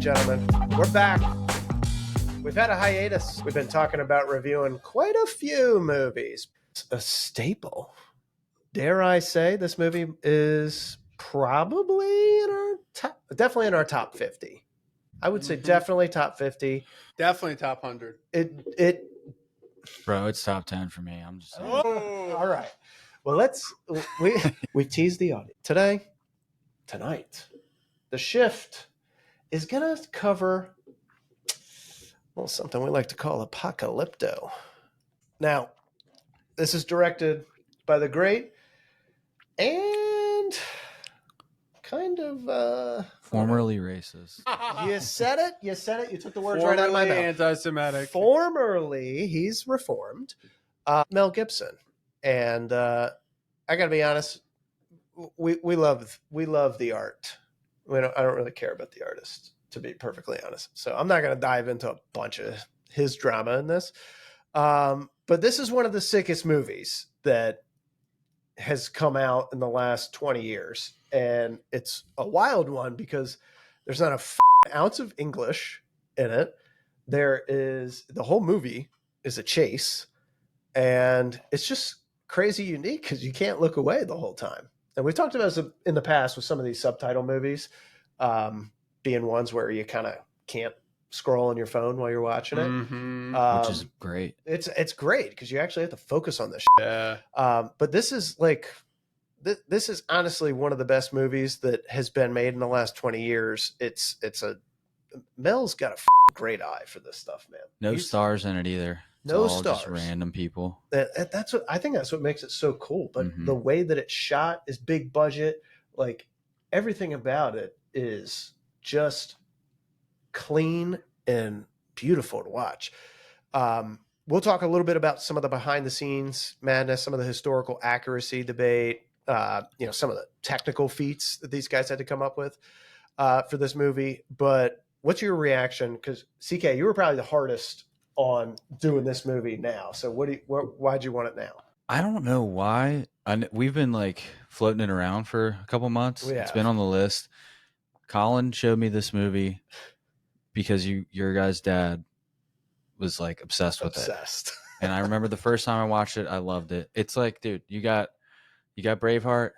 gentlemen, we're back. We've had a hiatus. We've been talking about reviewing quite a few movies. It's a staple. Dare I say this movie is probably in our top, definitely in our top 50. I would say definitely top 50. Definitely top 100. Bro, it's top 10 for me. I'm just saying. All right. Well, we've teased the audience. Tonight, the shift is going to cover, well, something we like to call Apocalypto. Now, this is directed by the great and kind of Formerly racist. You said it. You took the words right out of my mouth. Anti-Semitic. Formerly, he's reformed. Mel Gibson, and I got to be honest, we love the art. I don't really care about the artist, to be perfectly honest. So I'm not going to dive into a bunch of his drama in this. But this is one of the sickest movies that has come out in the last 20 years. And it's a wild one because there's not a ounce of English in it. The whole movie is a chase. And it's just crazy unique because you can't look away the whole time. And we've talked about this in the past with some of these subtitle movies, being ones where you kind of can't scroll on your phone while you're watching it. Which is great. It's great because you actually have to focus on this shit. Yeah. But this is this is honestly one of the best movies that has been made in the last 20 years. Mel's got a great eye for this stuff, man. No stars in it either. It's No all stars. Just random people. I think that's what makes it so cool. But the way that it's shot is big budget. Like everything about it is just clean and beautiful to watch. We'll talk a little bit about some of the behind the scenes madness, some of the historical accuracy debate, some of the technical feats that these guys had to come up with for this movie. But what's your reaction? Because CK, you were probably the hardest on doing this movie now. So why'd you want it now? I don't know why. We've been like floating it around for a couple months. It's been on the list. Colin showed me this movie because your guy's dad was like obsessed with it. And I remember the first time I watched it, I loved it. It's like, dude, you got Braveheart,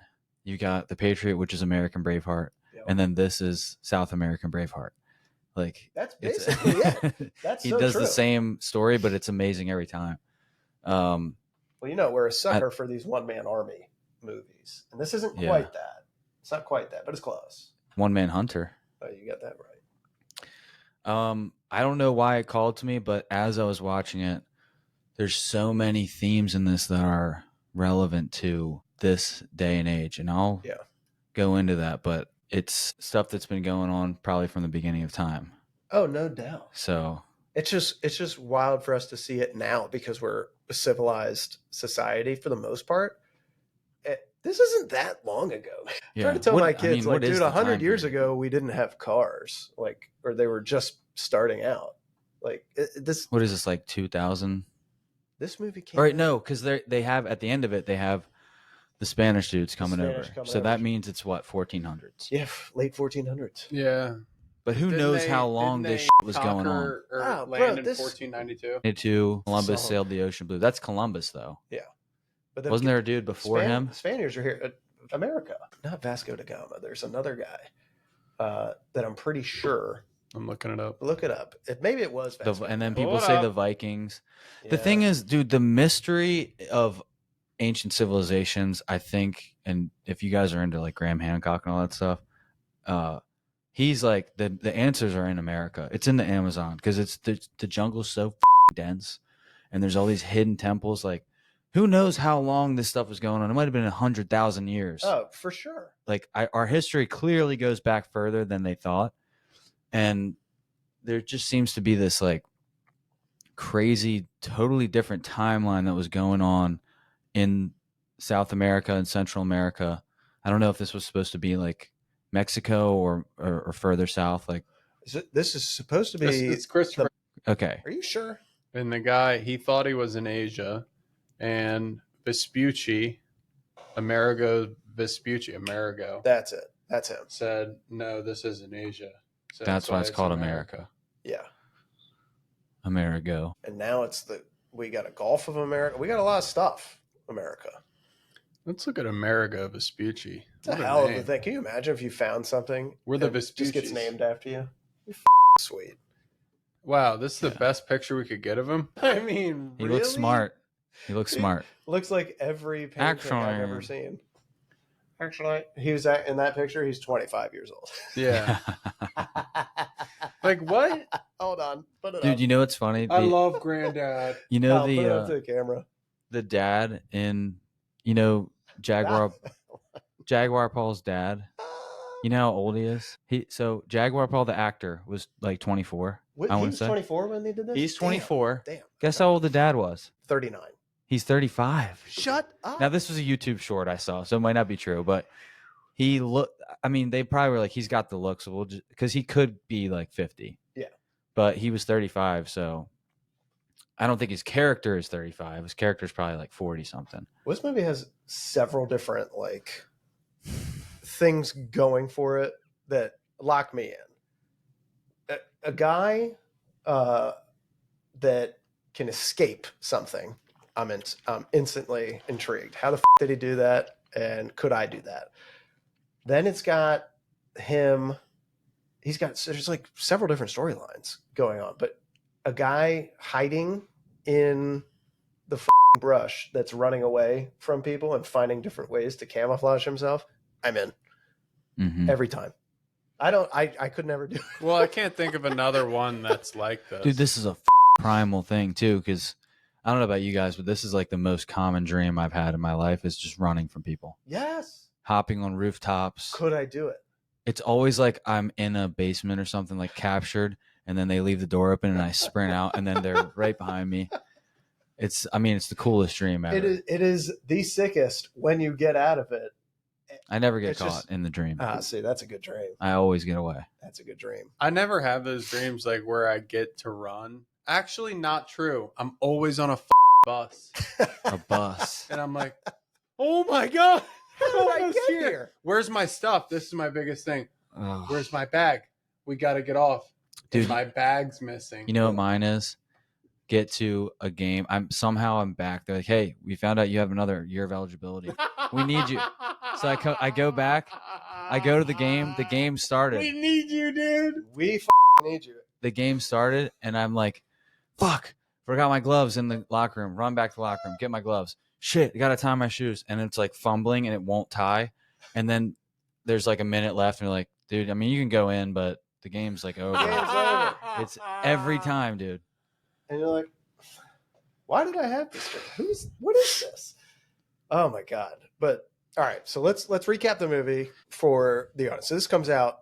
you got The Patriot, which is American Braveheart, and then this is South American Braveheart. Like that's basically it. That's he does the same story, but it's amazing every time. Well, we're a sucker for these one-man army movies, and this isn't quite that. It's not quite that, but it's close. One-Man Hunter. Oh, you got that right. I don't know why it called to me, but as I was watching it, there's so many themes in this that are relevant to this day and age, and I'll go into that, but it's stuff that's been going on probably from the beginning of time. Oh, no doubt. So it's just wild for us to see it now because we're a civilized society for the most part. This isn't that long ago. I'm trying to tell my kids, dude, 100 years ago, we didn't have cars, or they were just starting out. This. What is this, like 2000? This movie came. All right, no, because they have at the end of it, they have the Spanish dudes coming over. So that means it's what, 1400s? Yeah, late 1400s. Yeah. But who knows how long this shit was going on? Or land in 1492. Columbus sailed the ocean blue. That's Columbus, though. Yeah. But wasn't there a dude before him? The Spaniards are here. America. Not Vasco da Gama. There's another guy that I'm pretty sure. I'm looking it up. Look it up. Maybe it was Vasco. And then people say the Vikings. Yeah. The thing is, dude, the mystery of ancient civilizations, I think, and if you guys are into like Graham Hancock and all that stuff, he's like the answers are in America. It's in the Amazon because it's the jungle's so dense, and there's all these hidden temples. Like, who knows how long this stuff was going on? It might have been 100,000 years. Oh, for sure. Like our history clearly goes back further than they thought, and there just seems to be this like crazy, totally different timeline that was going on in South America and Central America. I don't know if this was supposed to be like Mexico or further south. Like, this is supposed to be. It's Christopher. Okay. Are you sure? And the guy, he thought he was in Asia, and Vespucci, Amerigo. That's it. That's him. Said, no, this isn't Asia. So That's why it's called America. Yeah. Amerigo. And now we got a Gulf of America. We got a lot of stuff, America. Let's look at Amerigo Vespucci. It's a hell of a thing. Can you imagine if you found something We're the that just gets named after you? You're sweet. Wow, this is the best picture we could get of him. I mean, He looks smart. He looks smart. Looks like every painting I've ever seen. Actually, he was in that picture. He's 25 years old. Yeah. Like what? Hold on, put it Dude, up. you know what's funny? I love Granddad. You know Put it up to the camera. The dad in, Jaguar Paul's dad. You know how old he is? Jaguar Paul the actor was like 24. He was 24 when they did this? He's 24. Damn. Guess how old the dad was? 39. He's 35. Shut up. Now this was a YouTube short I saw, so it might not be true, but he looked. I mean, they probably were like, he's got the look, so we'll just because he could be like 50. Yeah. But he was 35, so I don't think his character is 35. His character is probably like 40 something. Well, this movie has several different things going for it that lock me in. A guy that can escape something. I'm instantly intrigued. How the did he do that? And could I do that? Then it's got him. There's like several different storylines going on, but a guy hiding in the brush that's running away from people and finding different ways to camouflage himself. I'm in every time. I could never do it. Well, I can't think of another one that's like this. Dude, this is a primal thing too, because I don't know about you guys, but this is like the most common dream I've had in my life is just running from people. Yes. Hopping on rooftops. Could I do it? It's always like I'm in a basement or something, like captured, and then they leave the door open and I sprint out and then they're right behind me. It's the coolest dream ever. It is the sickest when you get out of it. I never get caught in the dream. See, that's a good dream. I always get away. That's a good dream. I never have those dreams like where I get to run. Actually, not true. I'm always on a bus. A bus. And I'm like, oh my God. How did I get here? Where's my stuff? This is my biggest thing. Oh. Where's my bag? We got to get off. Dude, my bag's missing. You know what mine is? Get to a game. I'm back. They're like, hey, we found out you have another year of eligibility. We need you. So I go back. I go to the game. The game started. We need you, dude. We need you. The game started, and I'm like, fuck, forgot my gloves in the locker room. Run back to the locker room. Get my gloves. Shit, I got to tie my shoes. And it's like fumbling, and it won't tie. And then there's like a minute left, and you're like, dude, I mean, you can go in, but the game's like over. Game's over. It's every time, dude. And you're like, why did I have this? What is this? Oh my God. But all right, so let's recap the movie for the audience. So this comes out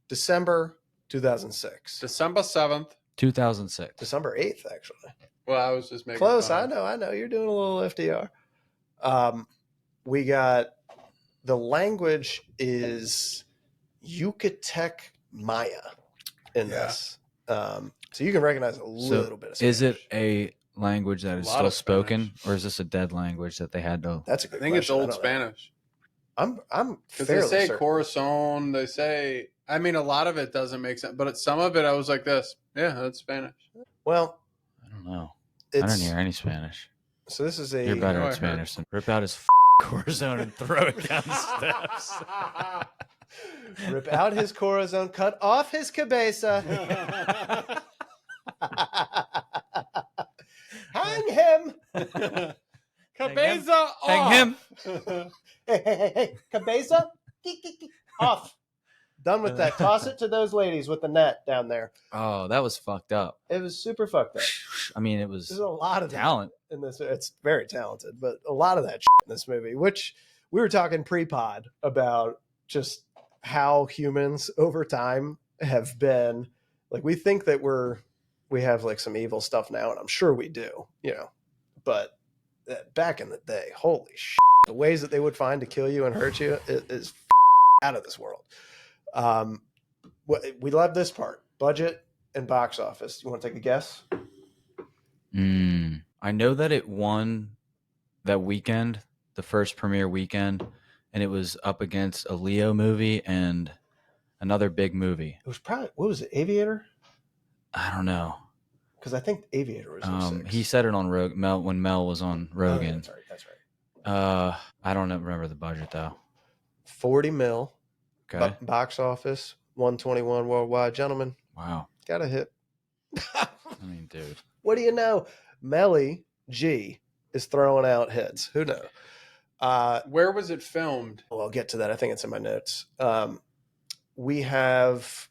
December 2006. December 7th. 2006. December 8th, actually. Well, I was just making close. fun. I know. You're doing a little FDR. We got the language is Yucatec Maya in this. So you can recognize a little bit of Spanish. Is it a language that is still spoken, or is this a dead language that they had to? That's a good I think question. it's Old Spanish. I'm Because fairly they say certain. corazon. They say, I mean, a lot of it doesn't make sense, but some of it I was like this. Yeah, that's Spanish. Well, I don't know. I don't hear any Spanish. So this is a. You're better at Spanish than rip out his corazon and throw it down the steps. Rip out his corazon, cut off his cabeza. Hang him. Cabeza off. Hang him. Hey. Cabeza, off. Done with that. Toss it to those ladies with the net down there. Oh, that was fucked up. It was super fucked up. I mean, it was. There's a lot of talent in this. It's very talented, but a lot of that in this movie, which we were talking pre-pod about just how humans over time have been like, we think that we have like some evil stuff now, and I'm sure we do, but back in the day, holy shit, the ways that they would find to kill you and hurt you is out of this world. We love this part: budget and box office. You want to take a guess? I know that it won that weekend, the first premiere weekend, and it was up against a Leo movie and another big movie. It was probably, what was it, Aviator? I don't know. Because I think Aviator was 06. He said it on Mel when Mel was on Rogan. Oh, yeah, that's right. I don't remember the budget though. 40 mil. Okay. Box office, 121 worldwide. Gentlemen, Wow. got a hit. I mean, dude. What do you know? Melly G is throwing out hits. Who knows? Where was it filmed? Well, I'll get to that. I think it's in my notes. We have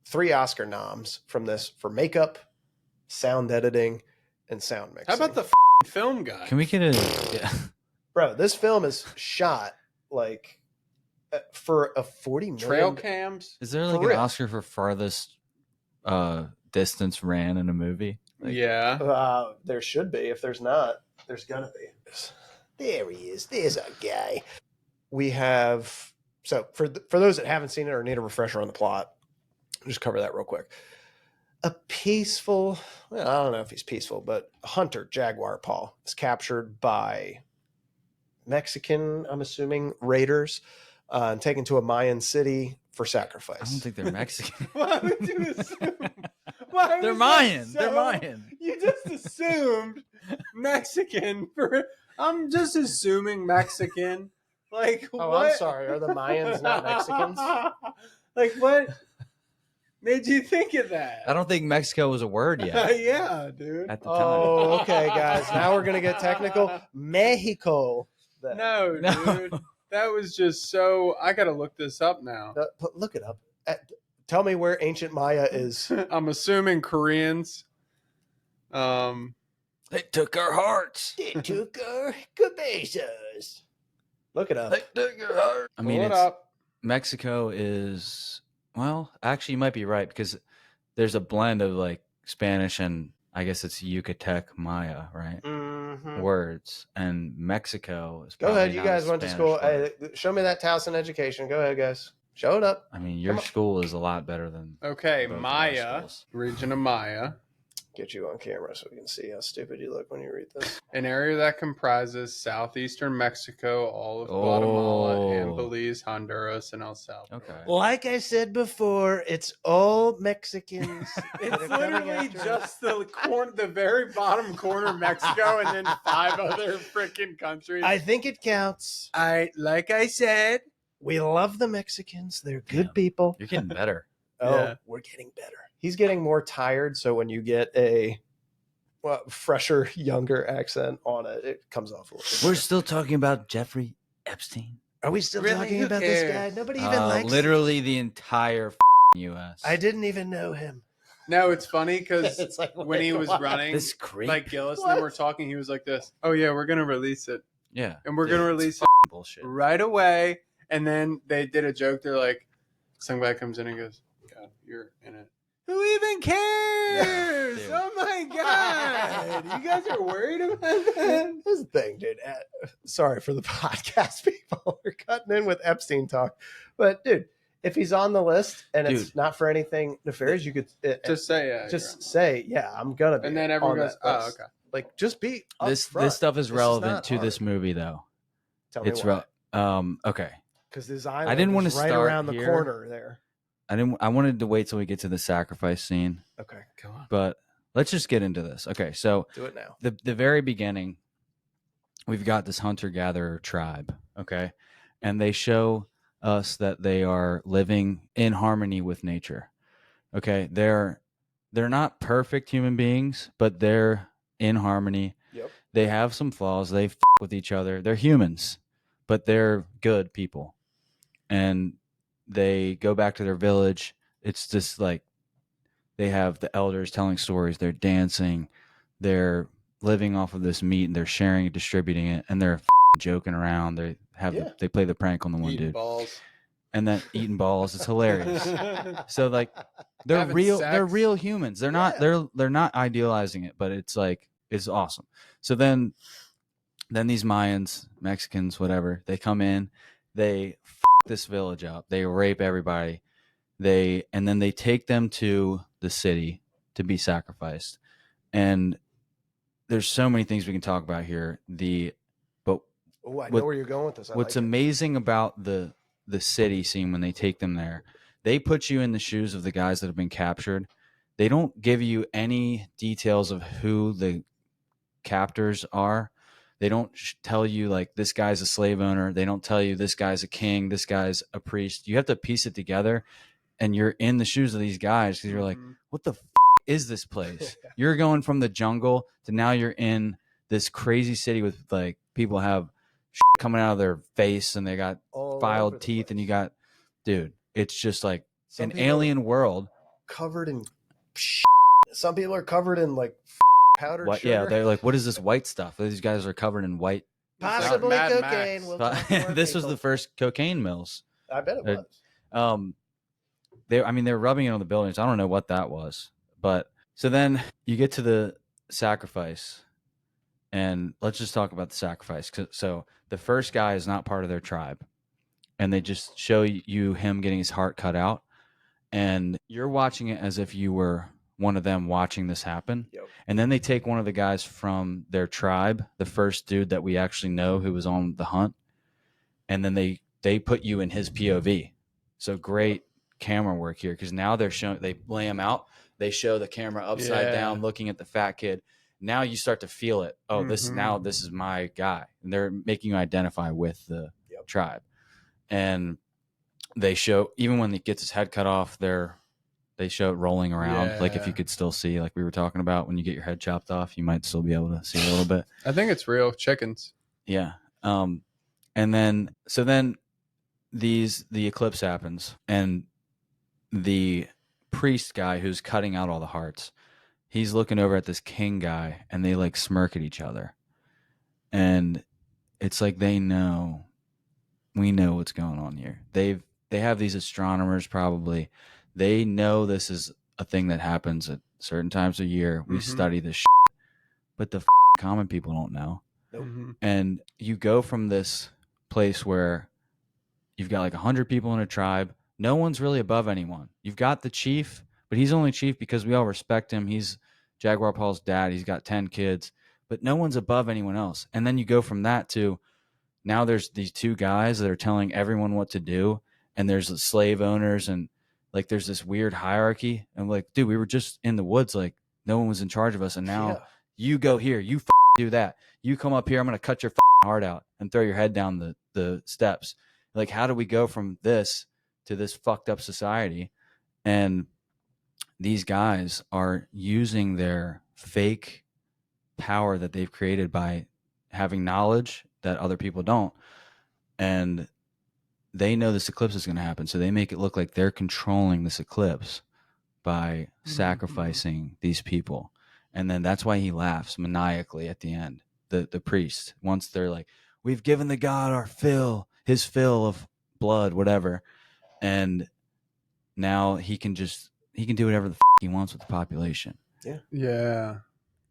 3 Oscar noms from this for makeup, sound editing, and sound mixing. How about the film guy? Can we get a Bro, this film is shot like for a 40 million trail cams? Is there like an Oscar for farthest distance ran in a movie? Like, yeah. There should be. If there's not, there's gonna be. There he is. There's a guy. We have, so for those that haven't seen it or need a refresher on the plot, I'll just cover that real quick. A peaceful, well, I don't know if he's peaceful, but a hunter, Jaguar Paul, is captured by Mexican, I'm assuming, raiders, and taken to a Mayan city for sacrifice. I don't think they're Mexican. Why would you assume? They're Mayan. They're Mayan. You just assumed Mexican. I'm just assuming Mexican. Like, Oh, what? I'm sorry. Are the Mayans not Mexicans? Like, what made you think of that? I don't think Mexico was a word yet Yeah, dude. at the time. Oh, okay, guys. Now we're going to get technical. Mexico. No, dude. That was just so. I got to look this up now. Look it up. Tell me where ancient Maya is. I'm assuming Koreans. They took our hearts. They took our cabezas. Look it up. They took our hearts. I mean, Pull it it's, up. Mexico is, well, actually, you might be right because there's a blend of like Spanish and I guess it's Yucatec Maya, right? Mm-hmm. Words. And Mexico is Go probably ahead. You not guys a went to Spanish school. word. Hey, show me that Towson education. Go ahead, guys. Show it up. I mean, your school is a lot better than Okay, both of our Maya, schools. region of Maya, Get you on camera so we can see how stupid you look when you read this. an area that comprises southeastern Mexico, all of Guatemala, and Belize, Honduras, and El Salvador. Okay. Like I said before, it's all Mexicans. It's literally just the very bottom corner of Mexico and then 5 other freaking countries. I think it counts. Like I said, We love the Mexicans. They're good Damn. people. You're getting better. Oh, Yeah. we're getting better. He's getting more tired, so when you get a fresher, younger accent on it, it comes off a little. We're still talking about Jeffrey Epstein. Are we still Really? talking Who about cares? this guy? Nobody even likes Literally the entire U.S. I didn't even know him. no, it's funny because It's like, when he was what? running, This creep. like Gillis and What? them were talking, he was like this. Oh yeah, we're gonna release it, yeah. and we're Dude, gonna it's release it bullshit. right away. And then they did a joke. They're like, some guy comes in and goes, "God, you're in it." Who even cares? Dude. Oh my god! You guys are worried about that? Here's the thing, dude. Sorry for the podcast people. We're cutting in with Epstein talk. But, dude, if he's on the list and it's Dude. not for anything nefarious, you could Just say yeah. just say, yeah, I'm going to be. and then everyone on goes, that "Oh, list." okay." Like, just be This upfront. stuff is This is relevant not to this hard. movie, though. Tell me It's why. okay. Because this island I didn't want is to right start around the here. corner there. I wanted to wait till we get to the sacrifice scene, Okay, go on. but let's just get into this. Okay, so Do it now. the very beginning, we've got this hunter-gatherer tribe, okay? And they show us that they are living in harmony with nature. Okay? They're not perfect human beings, but they're in harmony. Yep. They have some flaws. They with each other. They're humans, but they're good people. And they go back to their village. It's just like they have the elders telling stories. They're dancing. They're living off of this meat, and they're sharing and distributing it. And they're joking around. They have Yeah. they play the prank on the one Eating dude, balls. and then eating balls. It's hilarious. So like they're Having real. sex. They're real humans. They're not. They're not idealizing it, but it's like it's awesome. So then these Mayans, Mexicans, whatever, they come in. They this village up. They rape everybody. And then they take them to the city to be sacrificed. And there's so many things we can talk about here. Oh, I know where you're going with this. What's amazing about the city scene when they take them there, they put you in the shoes of the guys that have been captured. They don't give you any details of who the captors are. They don't tell you like this guy's a slave owner. They don't tell you this guy's a king, this guy's a priest. You have to piece it together, and you're in the shoes of these guys because you're like, what the is this place? You're going from the jungle to now you're in this crazy city with like people have coming out of their face and they got filed teeth, and you got, dude, it's just like an alien world covered in some people are covered in like powdered sugar. Yeah, they're like, what is this white stuff? These guys are covered in white. Possibly cocaine. We'll talk to more this people. was the first cocaine mills. I bet it was. They were rubbing it on the buildings. I don't know what that was, but so then you get to the sacrifice, and let's just talk about the sacrifice. So the first guy is not part of their tribe, and they just show you him getting his heart cut out, and you're watching it as if you were one of them watching this happen. Yep. And then they take one of the guys from their tribe, the first dude that we actually know who was on the hunt, and then they put you in his POV. So great camera work here, because now they lay him out, they show the camera upside down looking at the fat kid. Now you start to feel it. Oh, this is my guy, and they're making you identify with the tribe. And they show, even when he gets his head cut off, they show it rolling around. Like if you could still see, like we were talking about, when you get your head chopped off, you might still be able to see a little bit. I think it's real chickens. Yeah. And then the eclipse happens, and the priest guy who's cutting out all the hearts, he's looking over at this king guy, and they like smirk at each other. And it's like, we know what's going on here. They have these astronomers, probably. They know this is a thing that happens at certain times of year. We study this shit, but the common people don't know. Nope. And you go from this place where you've got like 100 people in a tribe. No one's really above anyone. You've got the chief, but he's only chief because we all respect him. He's Jaguar Paul's dad. He's got 10 kids, but no one's above anyone else. And then you go from that to now there's these two guys that are telling everyone what to do, and there's the slave owners, and like there's this weird hierarchy. And I'm like, dude, we were just in the woods, like no one was in charge of us, and now you go here, you do that, you come up here, I'm gonna cut your heart out and throw your head down the steps. Like, how do we go from this to this fucked up society? And these guys are using their fake power that they've created by having knowledge that other people don't, and they know this eclipse is going to happen, so they make it look like they're controlling this eclipse by sacrificing these people. And then that's why he laughs maniacally at the end, the priest, once they're like, we've given the god his fill of blood, whatever, and now he can do whatever the he wants with the population. Yeah.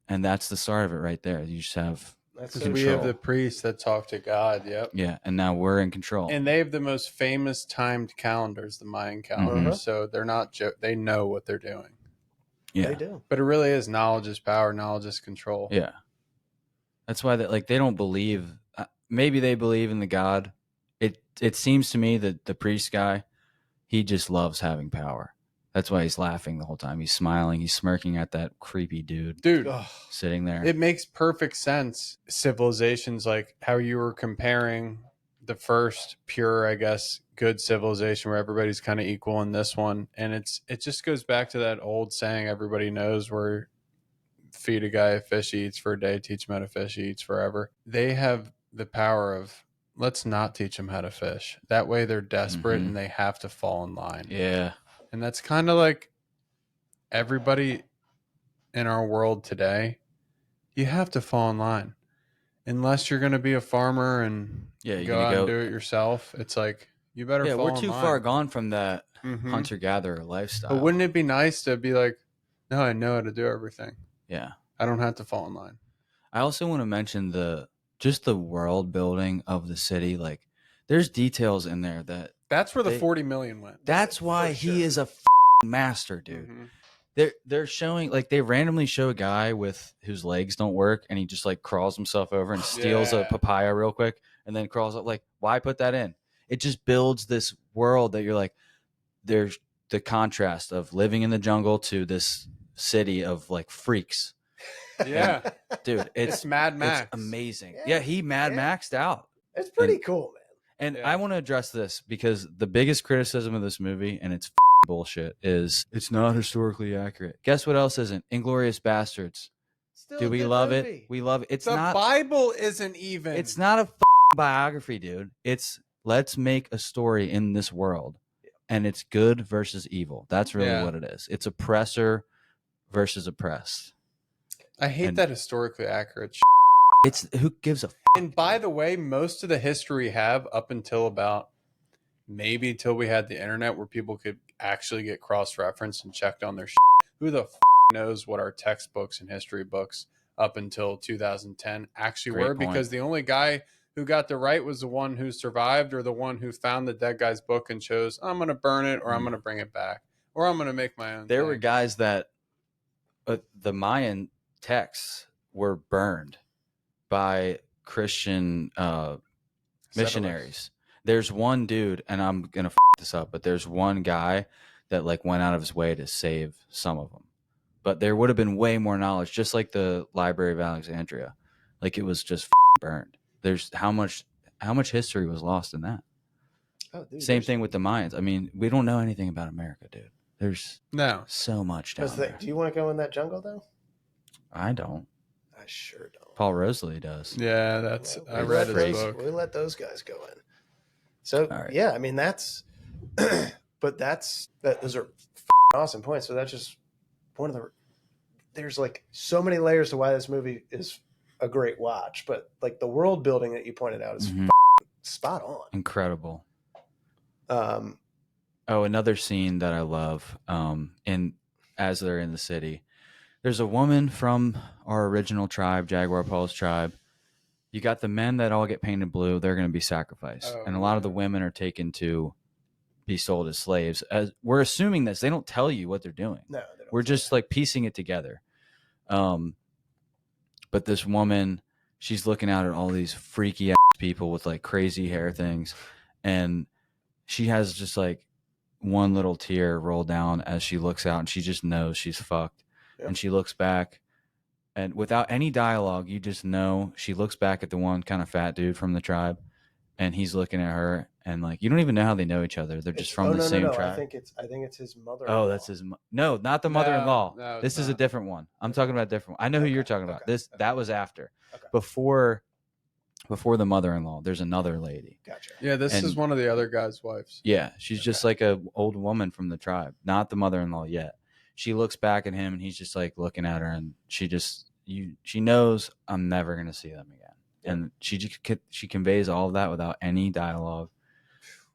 And that's the start of it right there. You just have control. We have the priests that talk to God. Yep. Yeah, and now we're in control. And they have the most famous timed calendars, the Mayan calendar. So they're not they know what they're doing. Yeah, they do. But it really is knowledge is power, knowledge is control. Yeah, that's why that, like, they don't believe. Maybe they believe in the God. It seems to me that the priest guy, he just loves having power. That's why he's laughing the whole time. He's smiling. He's smirking at that creepy dude sitting there. It makes perfect sense. Civilizations, like how you were comparing the first pure, I guess, good civilization where everybody's kind of equal in this one. And it just goes back to that old saying everybody knows, where feed a guy a fish, he eats for a day, teach him how to fish, he eats forever. They have the power of, let's not teach them how to fish. That way they're desperate and they have to fall in line. Yeah. And that's kind of like everybody in our world today. You have to fall in line. Unless you're going to be a farmer and go out and do it yourself. It's like, you better fall in line. We're too far gone from that hunter-gatherer lifestyle. But wouldn't it be nice to be like, no, I know how to do everything. Yeah. I don't have to fall in line. I also want to mention the world building of the city. Like, there's details in there that's where the 40 million went. That's why he is a master, dude. They're showing, like, they randomly show a guy whose legs don't work, and he just like crawls himself over and steals a papaya real quick, and then crawls up. Like, why put that in? It just builds this world that you're like, there's the contrast of living in the jungle to this city of like freaks. Yeah. And, dude, It's Mad Max. It's amazing. Yeah, he Mad Maxed out. It's pretty cool, man. And Yeah. I want to address this because the biggest criticism of this movie, and it's bullshit, is it's not historically accurate. Guess what else isn't? Inglourious Bastards. Still Do a we good love movie. it? We love it. It's the not. Bible isn't even. It's not a biography, dude. It's let's make a story in this world, and it's good versus evil. That's really what it is. It's oppressor versus oppressed. I hate that historically accurate. It's who gives a. And by the way, most of the history we have up until about maybe till we had the internet where people could actually get cross-referenced and checked on their who the knows what our textbooks and history books up until 2010 actually were, because the only guy who got the right was the one who survived or the one who found the dead guy's book and chose, I'm going to burn it or I'm going to bring it back or I'm going to make my own There thing. were guys that the Mayan texts were burned by Christian missionaries. There's one dude, and I'm going to this up, but there's one guy that like went out of his way to save some of them. But there would have been way more knowledge, just like the Library of Alexandria. Like it was just burned. There's how much history was lost in that. Oh, dude, same thing with the Mayans. I mean, we don't know anything about America, dude. There's so much down there. Do you want to go in that jungle though? I don't. I sure don't. Paul Rosalie does. Yeah, that's I read his book. We let those guys go in. So yeah, I mean that's, but those are awesome points. So that's just one of the. There's like so many layers to why this movie is a great watch, but like the world building that you pointed out is spot on. Incredible. Another scene that I love, as they're in the city, there's a woman from our original tribe, Jaguar Paul's tribe. You got the men that all get painted blue. They're going to be sacrificed. And a lot of the women are taken to be sold as slaves. As we're assuming this. They don't tell you what they're doing. No, they don't. We're just like piecing it together. But this woman, she's looking out at all these freaky ass people with like crazy hair things. And she has just like one little tear roll down as she looks out, and she just knows she's fucked. Yep. And she looks back. And without any dialogue, you just know she looks back at the one kind of fat dude from the tribe, and he's looking at her, and like you don't even know how they know each other. They're just from the same tribe. I think it's his mother. Oh, that's his. No, not the mother-in-law. No, this is a different one. I'm talking about a different one. I know who you're talking about. That was after, before the mother-in-law. There's another lady. Gotcha. Yeah, this is one of the other guy's wives. Yeah, she's just like a old woman from the tribe, not the mother-in-law yet. She looks back at him, and he's just like looking at her, and she knows I'm never gonna see them again, and she conveys all of that without any dialogue.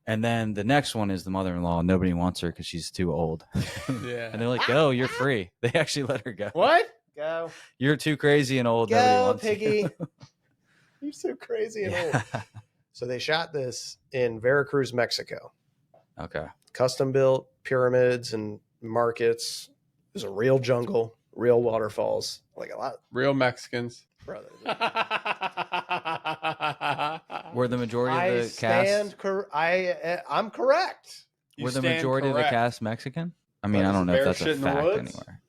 And then the next one is the mother-in-law. Nobody wants her because she's too old. Yeah, and they're like, "Go, you're free." They actually let her go. What? Go. You're too crazy and old. Nobody wants Piggy. you. You're so crazy and old. So they shot this in Veracruz, Mexico. Okay. Custom built pyramids and markets. There's a real jungle, real waterfalls, like a lot. Real Mexicans. Brother. Were the majority of the cast? I'm correct. Were the majority of the cast Mexican? I mean, I don't know if that's a fact anywhere.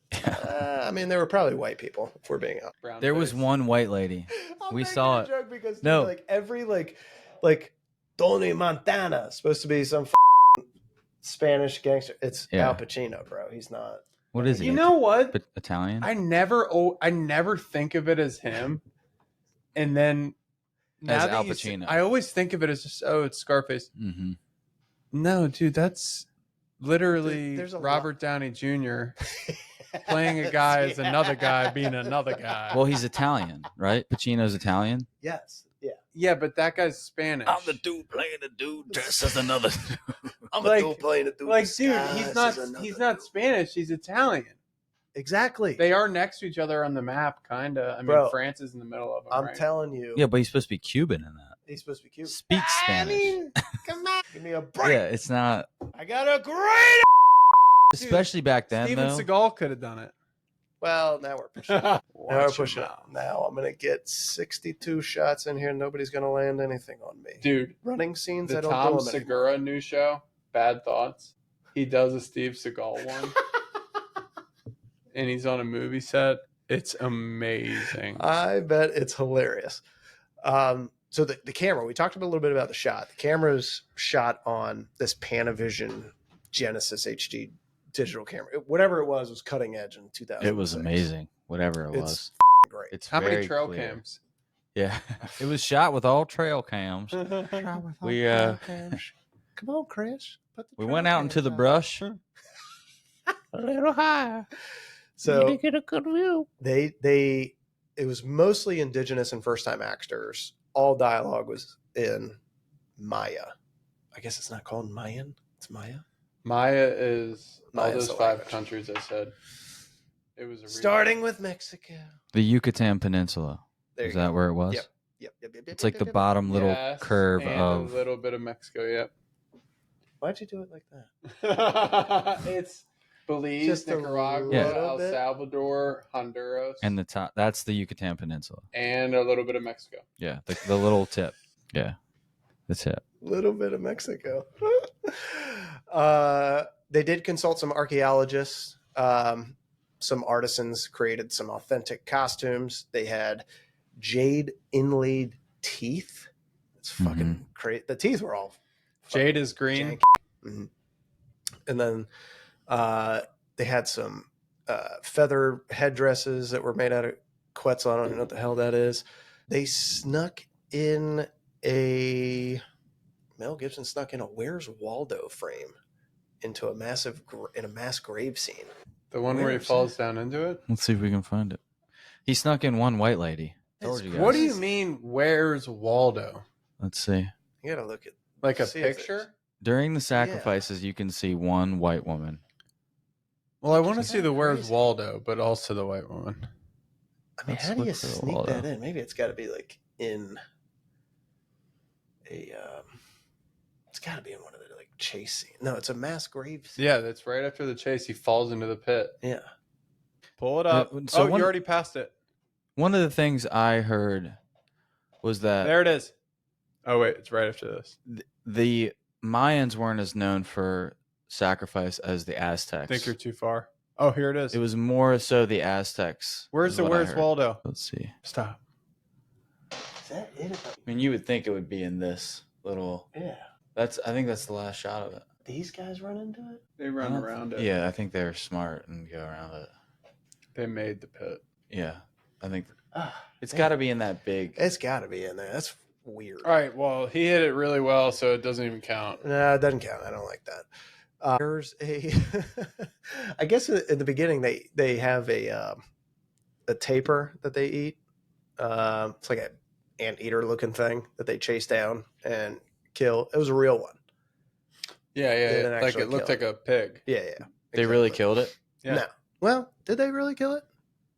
I mean, they were probably white people, if we're being honest. There was one white lady. We saw it. Joke because like every like Tony Montana is supposed to be some Spanish gangster. It's Al Pacino, bro. He's not. What is he? You know what? Italian? I never think of it as him. And then as Al Pacino. I always think of it as just, it's Scarface. Mm-hmm. No, dude, that's literally Robert Downey Jr. playing a guy as another guy being another guy. Well, he's Italian, right? Pacino's Italian? Yes. Yeah. Yeah, but that guy's Spanish. I'm the dude playing the dude dressed as another dude. I'm the dude playing the dude. Like, dude, he's not Spanish. He's Italian. Exactly. They are next to each other on the map, kind of. I mean, France is in the middle of them. I'm telling you. Yeah, but he's supposed to be Cuban in that. He's supposed to be Cuban. Speaks Spanish. I mean, come on. Give me a break. Yeah, it's not. I got a great. Especially back then, Steven Seagal could have done it. Well, now we're pushing. Now we're pushing. Now I'm gonna get 62 shots in here. Nobody's gonna land anything on me, dude. Running scenes. The I don't Tom do them Segura new show, Bad Thoughts. he does a Steve Seagal one, and he's on a movie set. It's amazing. I bet it's hilarious. So the camera, we talked a little bit about the shot. The camera's shot on this Panavision Genesis HD digital camera. Whatever it was cutting edge in 2000. It was amazing. Whatever it was. Great. It's How many very trail clear. cams? Yeah. It was shot with all trail cams. We Come on, Chris. Put the we trail went out into cams the on. brush. A little higher. So get a good view. it was mostly indigenous and first time actors. All dialogue was in Maya. I guess it's not called Mayan. It's Maya. Maya is all Maya's those the 5 language. countries I said. It was a Starting with Mexico. The Yucatan Peninsula. There Is you that go. where it was? Yep. It's like the bottom little Yes, curve and of. a little bit of Mexico. Yep. Why'd you do it like that? It's Belize, Just a Nicaragua, little El bit. Salvador, Honduras, And the top. That's the Yucatan Peninsula. and a little bit of Mexico. Yeah. The little tip. Yeah. The tip. Little bit of Mexico. They did consult some archaeologists. Some artisans created some authentic costumes. They had jade inlaid teeth. It's fucking crazy. The teeth were all Jade is green. jank. Mhm. And then they had some feather headdresses that were made out of Quetzal. I don't even know what the hell that is. They snuck in Mel Gibson snuck in a Where's Waldo frame into a mass grave scene. The one where he Where's falls down into it. Let's see if we can find it. He snuck in one white lady. Told you guys. What do you mean? Where's Waldo? Let's see. You gotta look at Like a see if picture? During the sacrifices, you can see one white woman. Well, I want to Isn't see that the Where's crazy? Waldo, but also the white woman. I mean, Let's how do you look for the sneak Waldo. that in? Maybe it's got to be like in a. It's got to be in one of the like chase scenes. No, it's a mass grave scene. Yeah, that's right after the chase. He falls into the pit. Yeah. Pull it up. So You one- already passed it. One of the things I heard was that There it is. Oh, wait. It's right after this. the Mayans weren't as known for sacrifice as the Aztecs. I think you're too far. Oh, here it is. It was more so the Aztecs. Where's is the what I Where's heard. Waldo? Let's see. Stop. Is that it? I mean, you would think it would be in this little. Yeah. I think that's the last shot of it. These guys run into it. They run around it. Yeah, I think they're smart and go around it. They made the pit. Yeah, I think it's man. got to be in that big. It's got to be in there. That's weird. All right. Well, he hit it really well, so it doesn't even count. No, it doesn't count. I don't like that. There's a. I guess at the beginning they have a tapir that they eat. It's like an anteater looking thing that they chase down and kill. It was a real one. Yeah, They yeah. didn't Like actually it looked kill like a pig. Yeah. They really exactly. killed it. Yeah. No. Well, did they really kill it?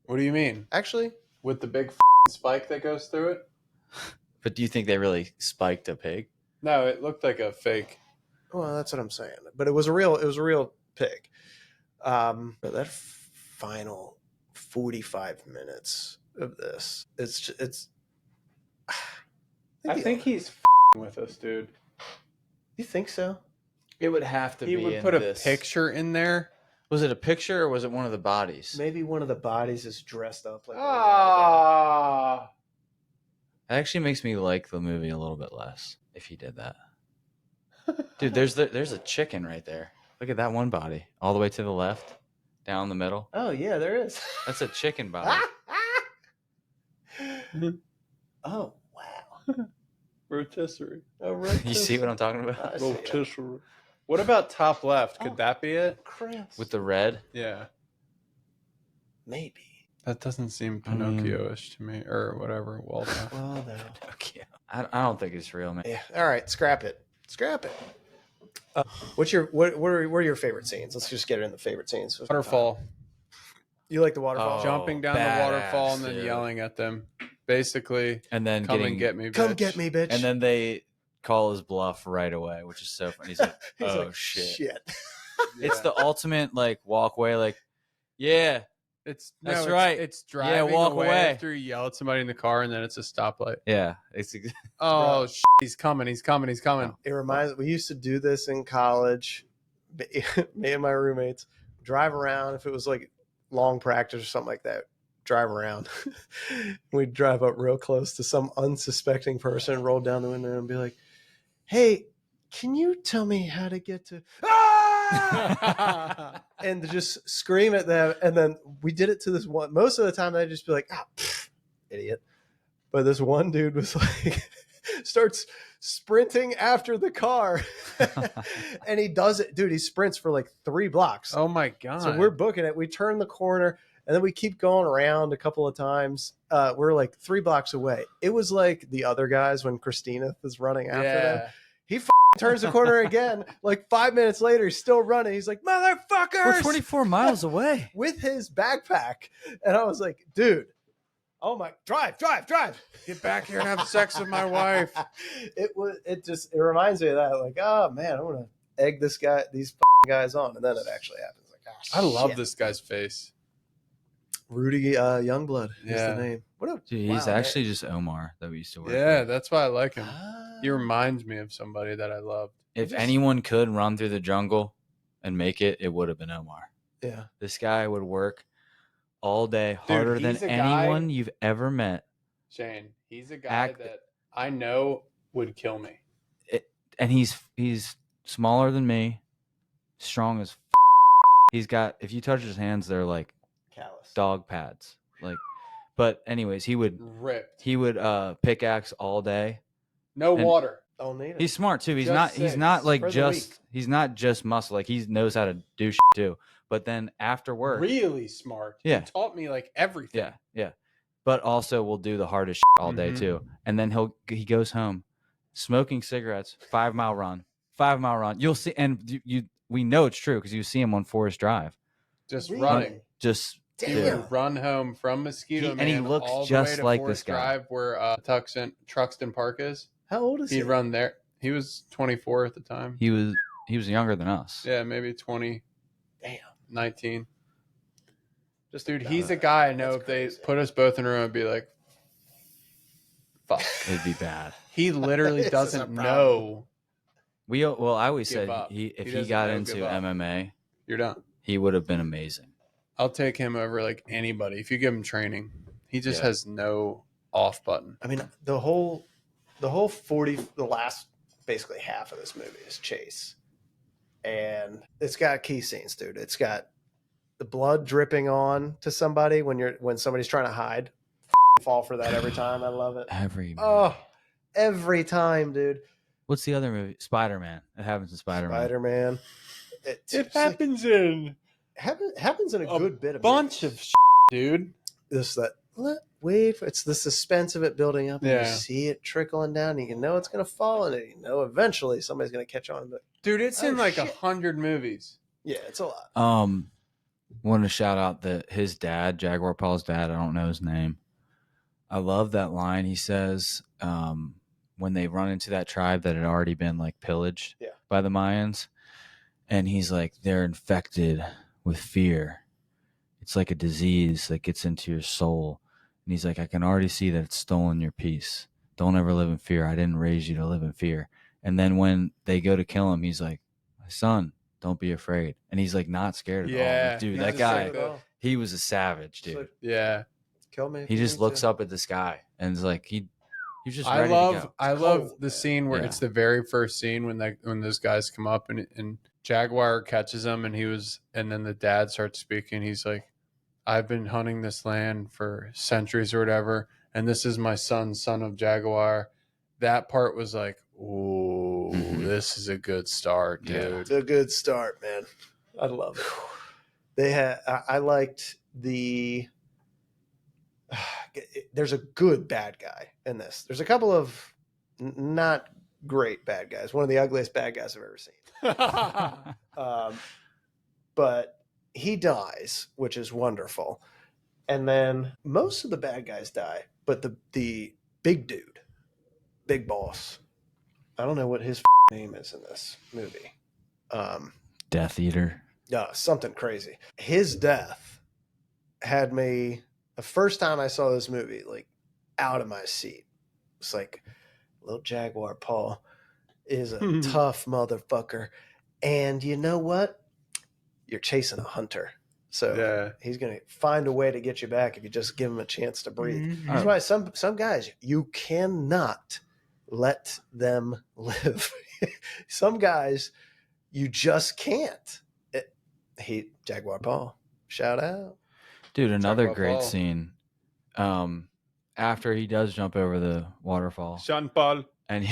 What do you mean? Actually, With the big spike that goes through it? But do you think they really spiked a pig? No, it looked like a fake. well, that's what I'm saying. But it was a real pig. But that final 45 minutes of this, it's. I think he's with us, dude. You think so? It would have to He be. would in put a this. picture in there. Was it a picture or was it one of the bodies? Maybe one of the bodies is dressed up like. Ah. It actually makes me like the movie a little bit less if he did that. Dude, there's a chicken right there. Look at that one body, all the way to the left, down the middle. Oh yeah, there is. That's a chicken body. Oh wow. Rotisserie. You see what I'm talking about? I see it. Rotisserie. What about top left? Could Oh. that be it? Chris. With the red. Yeah. maybe. That doesn't seem Pinocchio-ish to me, or whatever. Waldo. Well, no. Okay. I don't think it's real, man. Yeah. All right. Scrap it. Scrap it. What are your favorite scenes? Let's just get it in the favorite scenes. Waterfall. You like the waterfall? Oh, Jumping down the badass, waterfall and then dude. yelling at them. Basically, And then come and get me, bitch. Come get me, bitch. And then they call his bluff right away, which is so funny. He's like, He's "Oh like, shit!" Yeah. It's the ultimate like walkway. Like, yeah, That's right. It's driving walk away away. after you yell at somebody in the car, and then it's a stoplight. yeah. It's Oh, he's coming! He's coming! He's coming! It reminds. We used to do this in college. me and my roommates drive around. If it was like long practice or something like that, drive around. We'd drive up real close to some unsuspecting person, roll down the window, and be like, "Hey, can you tell me how to get to?" Ah! And just scream at them. And then we did it to this one. Most of the time, I'd just be like, idiot. But this one dude was like, starts sprinting after the car. And he does it. Dude, he sprints for like 3 blocks. Oh my God. So we're booking it. We turn the corner and then we keep going around a couple of times. We're like 3 blocks away. It was like the other guys when Christina was running after them. He turns the corner again. Like 5 minutes later, he's still running. He's like, motherfuckers! We're 24 miles away. With his backpack. And I was like, dude, oh my, drive. Get back here and have sex with my wife. It reminds me of that. Like, oh man, I want to egg these guys on. And then it actually happens. Like, I love this guy's face. Rudy Youngblood is Yeah. the name. Dude, he's actually just Omar that we used to work Yeah, with. that's why I like him. He reminds me of somebody that I loved. If anyone could run through the jungle and make it, it would have been Omar. Yeah. This guy would work all day, harder than anyone you've ever met. Shane, he's a guy that I know would kill me. And he's smaller than me, strong as he's got, if you touch his hands, they're like callous dog pads. Like, but anyways, he would pickaxe all day. No water. Don't need it. He's smart too. He's Just not like for the just week. he's not just muscle. Like he knows how to do shit too. But then after work, Really smart. Yeah. He taught me like everything. yeah. But also will do the hardest shit all day too. And then he goes home, smoking cigarettes, 5 mile run. You'll see, and we know it's true because you see him on Forest Drive, Just Really? running. just He Damn. would run home from Mosquito Man, and he looks all the just way to like Forest this guy. Drive where Truxton Park is. How old is he? He'd run there. He was 24 at the time. He was younger than us. Yeah, maybe 20. Damn. 19. Just Dude, he's a guy I know if they put us both in a room, I'd be like, fuck. It'd be bad. He literally This is a doesn't problem. know. I always Give said up. if He he doesn't got know, into give up. MMA, You're done. he would have been amazing. I'll take him over like anybody. If you give him training, he just has no off button. I mean, the last basically half of this movie is chase. And it's got key scenes, dude. It's got the blood dripping on to somebody when somebody's trying to hide. Fall for that every time. I love it. Every time, dude. What's the other movie? Spider-Man. It happens in Spider-Man. Spider-Man. It happens in happens in a good bit of bunch movies. of dude. It's the suspense of it building up. And you see it trickling down. And you know it's gonna fall, and you know eventually somebody's gonna catch on. But Dude, it's in like 100 movies. yeah, it's a lot. Wanted to shout out his dad, Jaguar Paul's dad. I don't know his name. I love that line he says when they run into that tribe that had already been like pillaged by the Mayans. And he's like, they're infected with fear. It's like a disease that gets into your soul. And he's like, I can already see that it's stolen your peace. Don't ever live in fear. I didn't raise you to live in fear. And then when they go to kill him, he's like, my son, don't be afraid. And he's like not scared at all. Like, dude, that guy, he was a savage, dude. Like, yeah. Kill me. He just looks up at the sky and is like, he's just I ready to go. I love the scene where it's the very first scene when those guys come up and Jaguar catches them and then the dad starts speaking. He's like, I've been hunting this land for centuries or whatever, and this is my son of Jaguar. That part was like, ooh, this is a good start, dude. Yeah. It's a good start, man. I love it. I liked there's a good bad guy in this. There's a couple of not great bad guys. One of the ugliest bad guys I've ever seen. But he dies, which is wonderful. And then most of the bad guys die, but the big dude, big boss, I don't know what his name is in this movie. Death Eater. Something crazy. His death had me, the first time I saw this movie, like out of my seat. It's like, little Jaguar Paul is a tough motherfucker. And you know what? You're chasing a hunter. So he's going to find a way to get you back if you just give him a chance to breathe. Mm-hmm. That's why some guys, you cannot let them live. Some guys, you just can't. Jaguar Paul, shout out. Dude, another Jaguar great Paul. scene. After he does jump over the waterfall. Sean Paul. And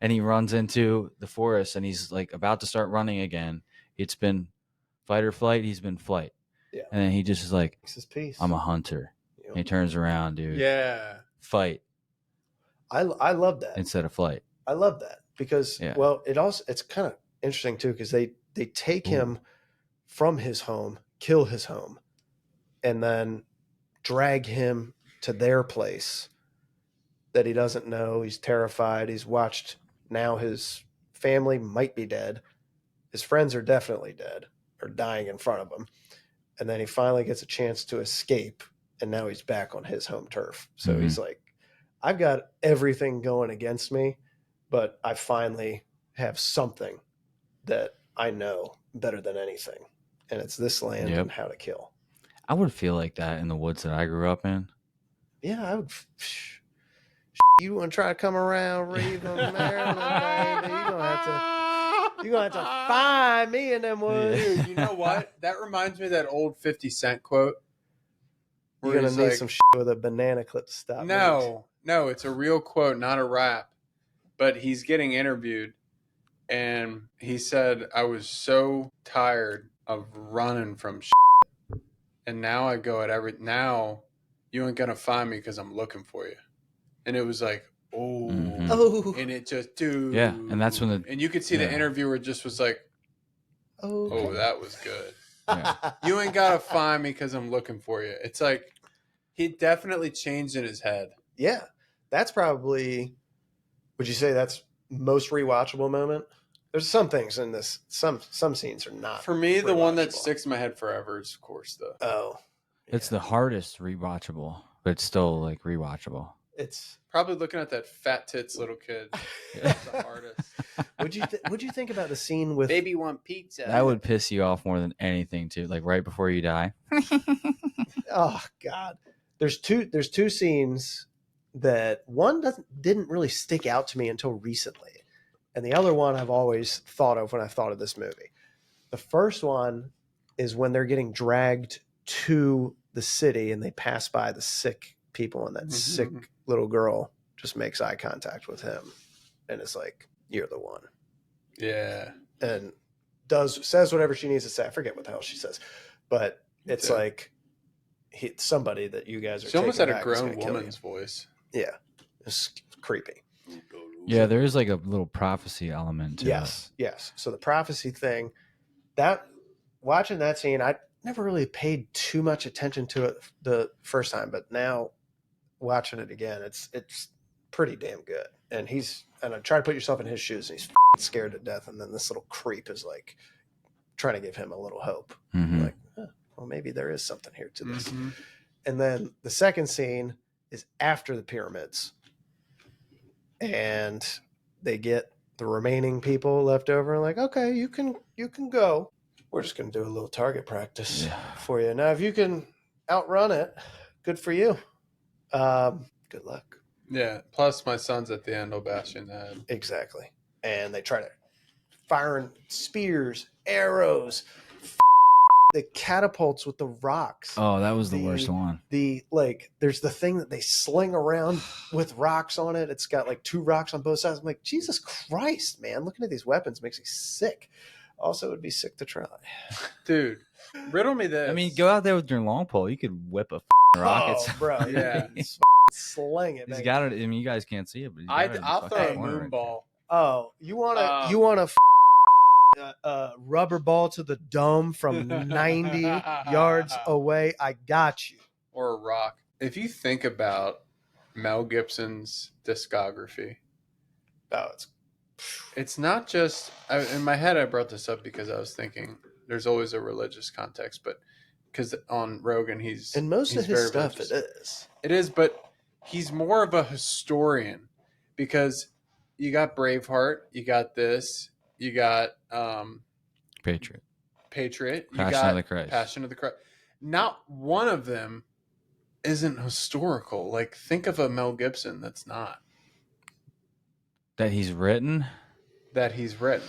he runs into the forest and he's like about to start running again. It's been fight or flight. He's been flight. Yeah. And then he just is like, Makes his peace. I'm a hunter. And he turns around, dude. Yeah. Fight. I love that. Instead of flight. I love that because, well, it's kind of interesting too, because they take him from his home, kill his home, and then drag him to their place that he doesn't know. He's terrified. He's watched. Now his family might be dead. His friends are definitely dead or dying in front of him. And then he finally gets a chance to escape, and now he's back on his home turf. So he's like, I've got everything going against me, but I finally have something that I know better than anything. And it's this land and how to kill. I would feel like that in the woods that I grew up in. Yeah, I would. You want to try to come around Raven, Maryland, baby? You're gonna have to find me in them woods. Dude, you know what? That reminds me of that old 50 Cent quote. You're gonna need some shit with a banana clip to stop. No, it's a real quote, not a rap. But he's getting interviewed, and he said, "I was so tired of running from shit, and now I go at now you ain't gonna find me because I'm looking for you." And it was like, and it just, dude. Yeah, and that's when and you could see the interviewer just was like, oh, that was good. Yeah. You ain't gotta find me because I'm looking for you. It's like he definitely changed in his head. Yeah, that's probably. Would you say that's most rewatchable moment? There's some things in this. Some scenes are not. For me, the one that sticks in my head forever is, of course, it's the hardest rewatchable, but it's still like rewatchable. It's probably looking at that fat tits little kid. That's the hardest. What'd you think about the scene with Baby want pizza? That would piss you off more than anything, too. Like right before you die. Oh God, there's two scenes that one didn't really stick out to me until recently, and the other one I've always thought of when I thought of this movie. The first one is when they're getting dragged to the city and they pass by the sick people, and that sick little girl just makes eye contact with him, and it's like, you're the one. Yeah. And says whatever she needs to say. I forget what the hell she says, but it's like somebody that you guys are. She almost had a grown woman's voice. Yeah, it's creepy. Yeah, there is like a little prophecy element to it. Yes. So the prophecy thing, that watching that scene, I never really paid too much attention to it the first time, but now watching it again, it's pretty damn good. And I try to put yourself in his shoes, and he's scared to death, and then this little creep is like trying to give him a little hope. Like, well, maybe there is something here to this. And then the second scene is after the pyramids, and they get the remaining people left over, and like, okay, you can go. We're just going to do a little target practice for you. Now, if you can outrun it, good for you. Good luck. Yeah. Plus, my son's at the end will bash you in the head. Exactly. And they try to firing spears, arrows, the catapults with the rocks. Oh, that was the worst one. There's the thing that they sling around with rocks on it. It's got like 2 rocks on both sides. I'm like, Jesus Christ, man! Looking at these weapons makes me sick. Also, it would be sick to try. Dude, riddle me this. I mean, go out there with your long pole. You could whip a rocket. Oh, bro. Yeah. Sling it. He's got it. I mean, you guys can't see it, but I'll throw a moon ball. Oh, you want a rubber ball to the dome from 90 yards away? I got you. Or a rock. If you think about Mel Gibson's discography, it's not just in my head. I brought this up because I was thinking there's always a religious context, but because on Rogan he's in most of his stuff religious. It is, but he's more of a historian because you got Braveheart, you got this, You got Patriot. Patriot. You Passion got of the Christ. Passion of the Christ. Not one of them isn't historical. Like, think of a Mel Gibson that's not. That he's written? That he's written.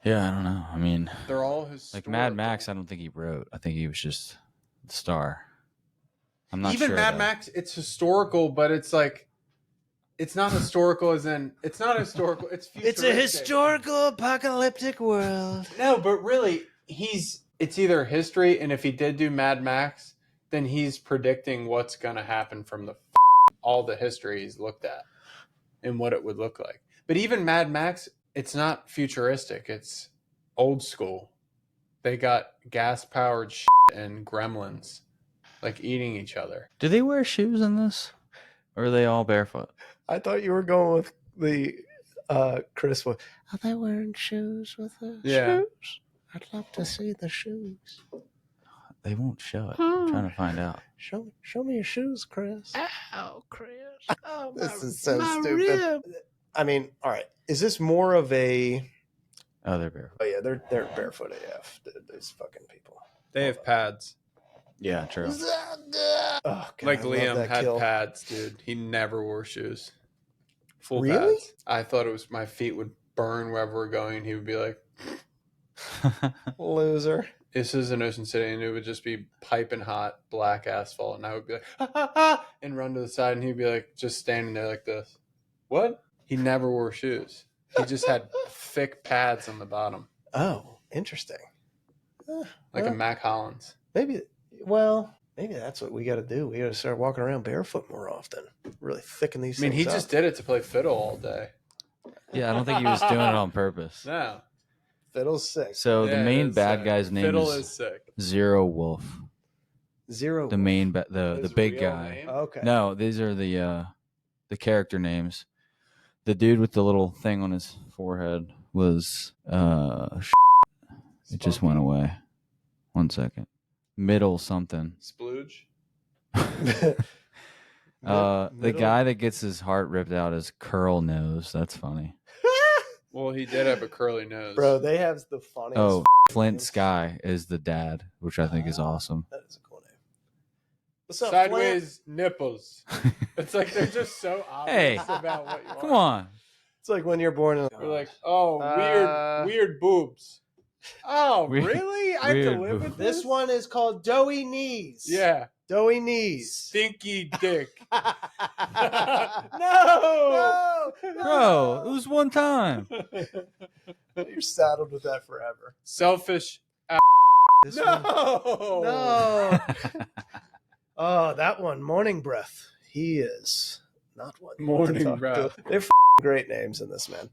Yeah, I don't know. I mean, they're all historical. Like Mad Max, I don't think he wrote. I think he was just the star. I'm not Even sure. Mad though. Max, it's historical, but it's like, it's not historical as in, it's not historical. It's futuristic. It's a historical apocalyptic world. No, but really, it's either history, and if he did do Mad Max, then he's predicting what's going to happen from all the history he's looked at and what it would look like. But even Mad Max, it's not futuristic. It's old school. They got gas-powered shit and gremlins, like eating each other. Do they wear shoes in this? Or are they all barefoot? I thought you were going with the Chris one. Are they wearing shoes with the shoes? I'd love to see the shoes. They won't show it. I'm trying to find out. Show me your shoes, Chris. Ow, Chris. Oh, This is so stupid. Rib. I mean, all right. Is this more of a... Oh, they're barefoot. Oh, yeah, they're barefoot AF. These fucking people. They have pads. Yeah, true. Oh, God, like Liam had kill. pads, dude. He never wore shoes. Full really? pads. I thought it was my feet would burn wherever we're going. He would be like, loser. This is in Ocean City, and it would just be piping hot black asphalt, and I would be like, ha, ha, ha, and run to the side, and he'd be like, just standing there like this. What? He never wore shoes. He just had thick pads on the bottom. Oh, interesting. Like a Mac Hollins. Maybe that's what we got to do. We got to start walking around barefoot more often. Really thicken these things he up. just did it to play fiddle all day. Yeah, I don't think he was doing it on purpose. No. Fiddle's sick. So the main bad sick. guy's name Fiddle is sick. Zero Wolf. Zero. The main the His big real guy. name? Okay. No, these are the character names. The dude with the little thing on his forehead was it just went away. 1 second. Middle something. Splooge. The guy that gets his heart ripped out is Curl Nose. That's funny. Well, he did have a curly nose. Bro, they have the funniest. Oh, Flint Sky is the dad, which I think is awesome. That is a cool name. What's up, Sideways nipples. It's like they're just so Hey, obvious about what you are. Come on. It's like when you're born in. We're like, oh, weird boobs. Oh, really? I have to weird live with This this? one is called Doughy Knees. Yeah. Doughy Knees. Stinky dick. No! Bro, it was one time. You're saddled with that forever. Selfish. This one. No. No. Oh, that one. Morning Breath. He is not one. Morning to talk Breath. to. They're great names in this, man.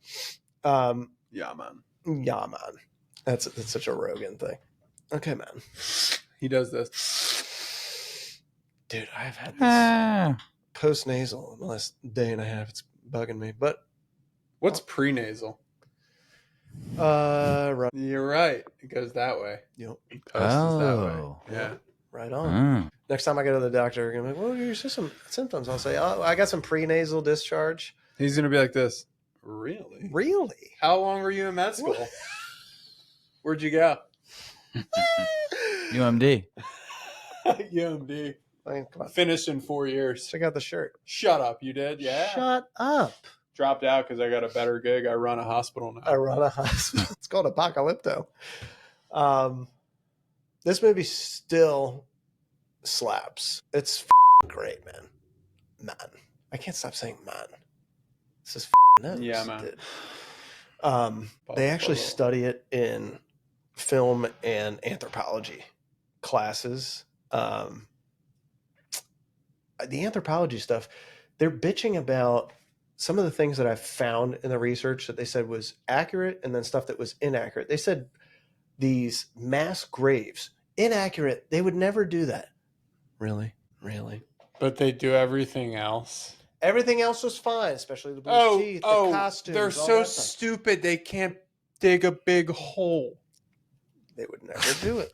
Yeah, man. Yeah, man. That's such a Rogan thing. Okay, man. He does this. Dude, I've had this Ah. post-nasal in the last day and a half. It's bugging me. But What's prenasal? right. You're right. It goes that way. Yep. Post is that Oh. way. Yeah. Right on. Next time I go to the doctor, I'm like, "What are your symptoms?" I'll say, "Oh, I got some prenasal discharge." He's going to be like this. Really? Really? How long were you in med school? Where'd you go? UMD. UMD. I mean, come on. Finished in 4 years. Check out the shirt. Shut up. You did? Yeah. Shut up. Dropped out because I got a better gig. I run a hospital now. I run a hospital. It's called Apocalypto. This movie still slaps. It's great, man. Man. I can't stop saying man. This is nuts. Yeah, man. Dude. They actually study it in film and anthropology classes. The anthropology stuff, they're bitching about some of the things that I found in the research that they said was accurate and then stuff that was inaccurate. They said these mass graves, inaccurate. They would never do that. Really? But they do everything else. Everything else was fine, especially the blue teeth, the costumes. They're all so that stuff. stupid. They can't dig a big hole. They would never do it.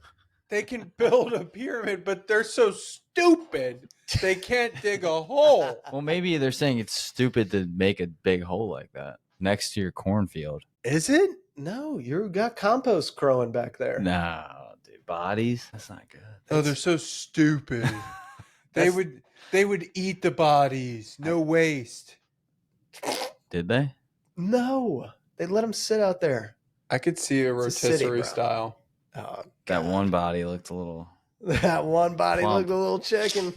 They can build a pyramid, but they're so stupid. They can't dig a hole. Well, maybe they're saying it's stupid to make a big hole like that next to your cornfield. Is it? No, you got compost growing back there. No, dude, bodies. That's not good. Oh, they're so stupid. they would eat the bodies. No waste. Did they? No, they let them sit out there. I could see a It's a city, rotisserie bro. style. Oh, That God. one body looked a little. That one body Plump. looked a little chicken.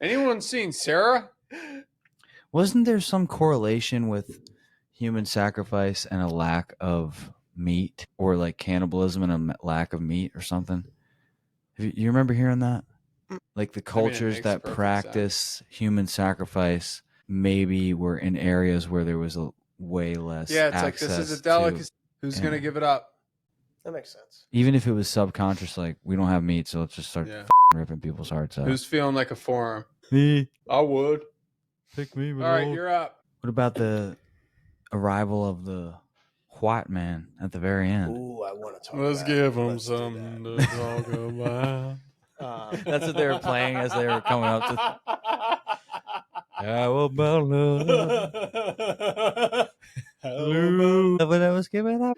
Anyone seen Sarah? Wasn't there some correlation with human sacrifice and a lack of meat, or like cannibalism and a lack of meat or something? You remember hearing that? Like the cultures makes that perfect practice human sacrifice maybe were in areas where there was a way less Yeah, it's like access this is a to- delicacy. Who's gonna yeah. give it up? That makes sense. even if it was subconscious, like we don't have meat, so let's just start Yeah. ripping people's hearts out. Who's feeling like a forearm? Me? I would. Pick me. All right, you're up. What about the arrival of the white man at the very end? Ooh, I want to talk Let's about give it. them Let's do something that. to talk about. That's what they were playing as they were coming up to. How about love? When I was giving up.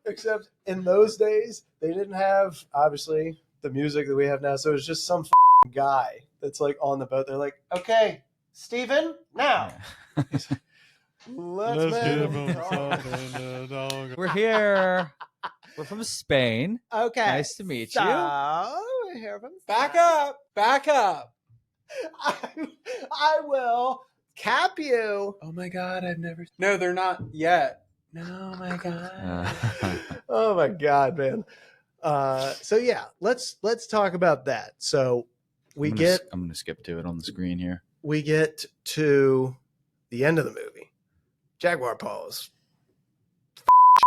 Except in those days, they didn't have, obviously, the music that we have now. So it's just some guy that's like on the boat. They're like, okay, Steven, now. Let's give make 'em them something to talk about. We're here. We're from Spain. Okay. Nice to meet you. We're here from Back up. Back up. I will cap you. Oh my God, I've never. No, they're not yet. No, my God. Oh my God, man. So yeah, let's talk about that. So I'm gonna skip to it on the screen here. we get to the end of the movie. Jaguar Paws.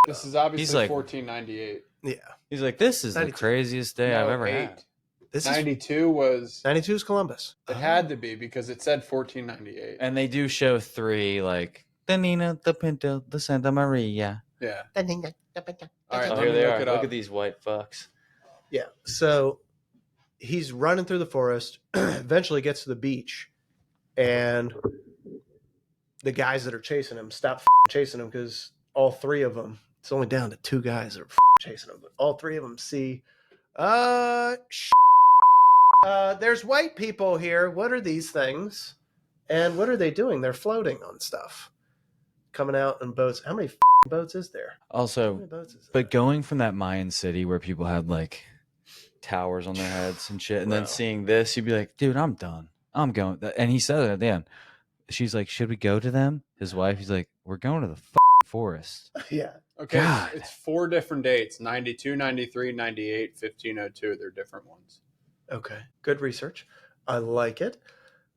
This is obviously He's like- 1498. Yeah. He's like, this is the 92. craziest day I've ever had. This is 92 was. 92 is Columbus. It had to be because it said 1498. And they do show 3, like the Nina, the Pinto, the Santa Maria. Yeah. Oh, All right, Oh, let here me they look are. it up. Look at these white fucks. Yeah. So he's running through the forest, eventually gets to the beach, and the guys that are chasing him stop chasing him because all 3 of them, it's only down to 2 guys that are chasing him, but all 3 of them see, there's white people here. What are these things? And what are they doing? They're floating on stuff. Coming out in boats. How many boats is there? How Also, many boats is there? but going from that Mayan city where people had like towers on their heads and shit, and then Wow. seeing this, you'd be like, dude, I'm done. I'm going. And he said it at the end. She's like, should we go to them? His wife, he's like, we're going to the forest. Yeah. Okay, God. it's 4 different dates 92, 93, 98, 1502. They're different ones. Okay. Good research. I like it.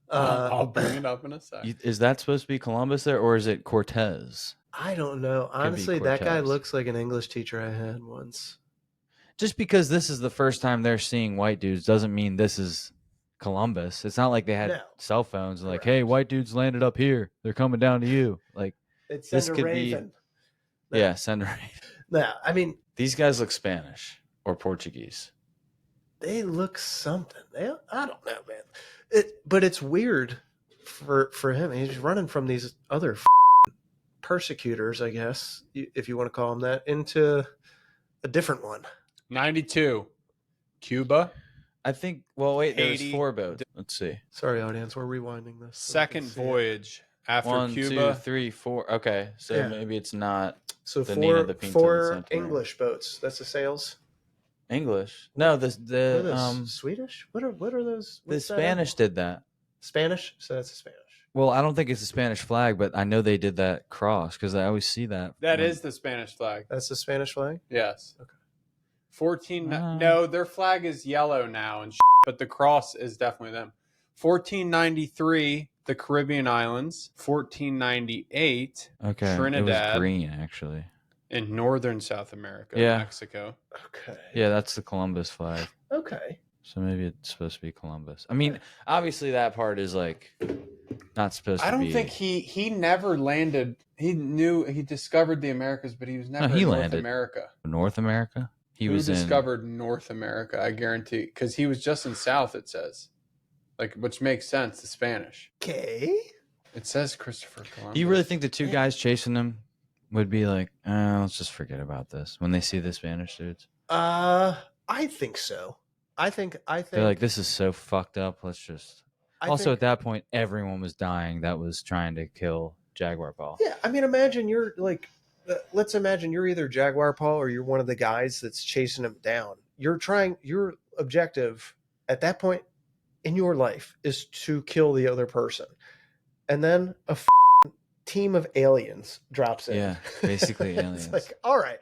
I'll bring it up in a sec. Is that supposed to be Columbus there, or is it Cortez? I don't know. be Honestly, that guy Cortez. looks like an English teacher I had once. Just because this is the first time they're seeing white dudes doesn't mean this is Columbus. It's not like they had No. cell phones and like, Correct. hey, white dudes landed up here. They're coming down to you. Like, It's This Send a could be- Raven. No. yeah, send her. No, I mean, These guys look Spanish or Portuguese. they look something. I don't know, man. But it's weird for him. He's running from these other persecutors, I guess, if you want to call them that, into a different one. 92, Cuba. I think. Well, wait. There's Haiti. 4 boats. Let's see. Sorry, audience, we're rewinding this. so we Second can see it. voyage after 1, Cuba. 2, 3, 4. Okay, so Yeah. maybe it's not So The Nina, the Pinto, the four Santa. English boats. That's the sails. English. No, What are the those? Swedish? What are those? the What's that Spanish out? did that. Spanish. So that's a Spanish. Well, I don't think it's a Spanish flag, but I know they did that cross because I always see that. That when- is the Spanish flag. That's the Spanish flag. Yes. Okay. 14. Ah. No, their flag is yellow now, and but the cross is definitely them. 1493, the Caribbean islands. 1498, okay. It Trinidad. was green actually. in northern South America, Yeah. Mexico. Okay. Yeah, that's the Columbus flag. Okay. So maybe it's supposed to be Columbus. I mean, obviously that part is like not supposed to I be. don't think he never landed. He discovered the Americas, but he was never he in North landed. America. North America. He Who was discovered North America? I guarantee, because he was just in South. It says, like, which makes sense. The Spanish. Okay. It says Christopher in. Columbus. Do you really think the 2 guys chasing him would be like, let's just forget about this when they see the Spanish dudes? I think so. I think They're like, this is so fucked up. Let's just. Also, at that point, everyone was dying that was trying to kill Jaguar Paul. Yeah, I mean, imagine you're like, let's imagine you're either Jaguar Paul or you're one of the guys that's chasing him down. Your objective at that point in your life is to kill the other person. And then a team of aliens drops in. Yeah, basically aliens. It's like, all right,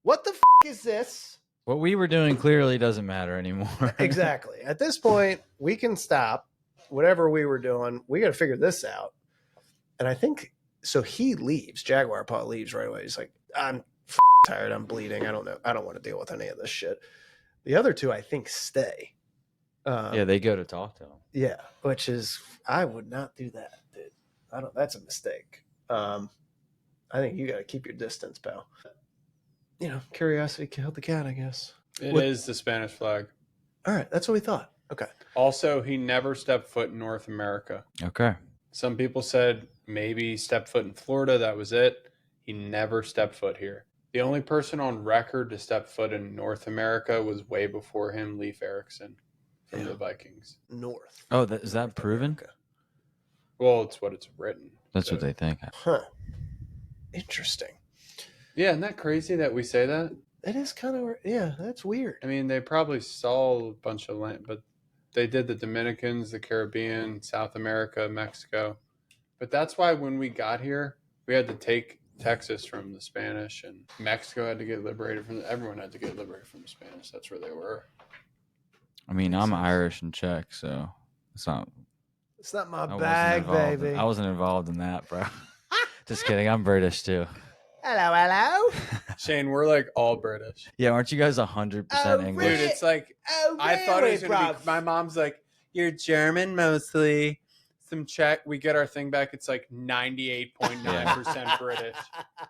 what the is this? What we were doing clearly doesn't matter anymore. Exactly. At this point, we can stop whatever we were doing. We got to figure this out. And I think so. He leaves. Jaguar Paw leaves right away. He's like, I'm tired. I'm bleeding. I don't know. I don't want to deal with any of this shit. The other two, I think, stay. Yeah, they go to talk to him. Yeah, which is, I would not do that, dude. I don't. That's a mistake. I think you got to keep your distance, pal. You know, curiosity killed the cat, I guess. It is the Spanish flag. All right, that's what we thought. Okay. Also, he never stepped foot in North America. Okay. Some people said maybe stepped foot in Florida. That was it. He never stepped foot here. The only person on record to step foot in North America was way before him, Leif Erikson from the Vikings. North. Oh, is that proven? America. Well, it's what it's written. That's what they think. Huh. Interesting. Yeah, isn't that crazy that we say that? It is kind of, yeah, that's weird. I mean, they probably saw a bunch of land, but they did the Dominicans, the Caribbean, South America, Mexico. But that's why when we got here, we had to take Texas from the Spanish, and Mexico had to get liberated from everyone had to get liberated from the Spanish. That's where they were. I mean, I'm Irish and Czech, so it's not my I bag, baby. I wasn't involved in that, bro. Just kidding. I'm British too. Hello. Shane, we're like all British. Yeah, aren't you guys 100% English? Dude, it's like, I thought it was going to be, my mom's like, you're German mostly. Some Czech. We get our thing back. It's like 98.9% British.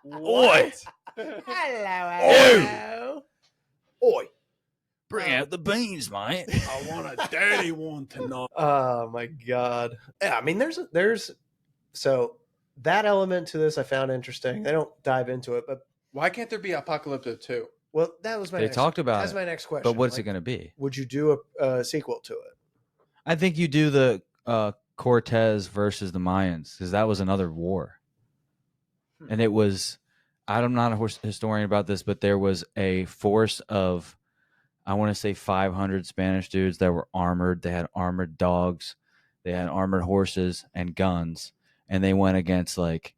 What? Hello. Oi. Bring out the beans, mate. I want a daddy one tonight. Oh my God. Yeah, I mean, there's so that element to this I found interesting. They don't dive into it, but Why can't there be Apocalypto 2? well, that was my They talked about that's it, my next question. But what's Like, it going to be? would you do a sequel to it? I think you do the Cortez versus the Mayans, because that was another war. And it was, I'm not a historian about this, but there was a force of, I want to say 500 Spanish dudes that were armored. They had armored dogs. They had armored horses and guns. And they went against like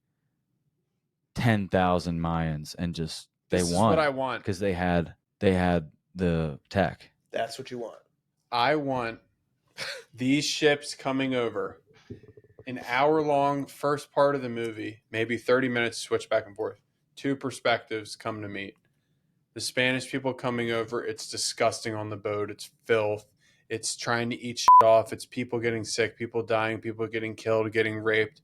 10,000 Mayans and just, they This is won. what I want. Because they had the tech. That's what you want. I want these ships coming over, an hour-long first part of the movie, maybe 30 minutes, switch back and forth. Two perspectives come to meet. The Spanish people coming over, it's disgusting on the boat. It's filth. It's trying to eat shit off. It's people getting sick, people dying, people getting killed, getting raped.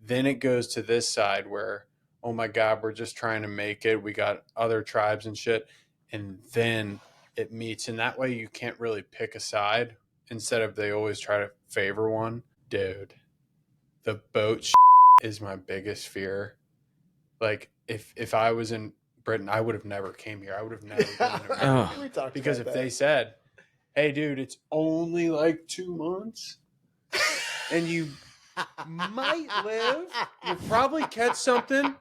Then it goes to this side where, oh my God, we're just trying to make it. We got other tribes and shit. And then it meets. And that way you can't really pick a side instead of they always try to favor one. Dude, the boat is my biggest fear. Like, if I was in Britain, I would have never came here. I would have never been in America. We talked Because about if that. they said, hey, dude, it's only like 2 months and you might live, you'll probably catch something,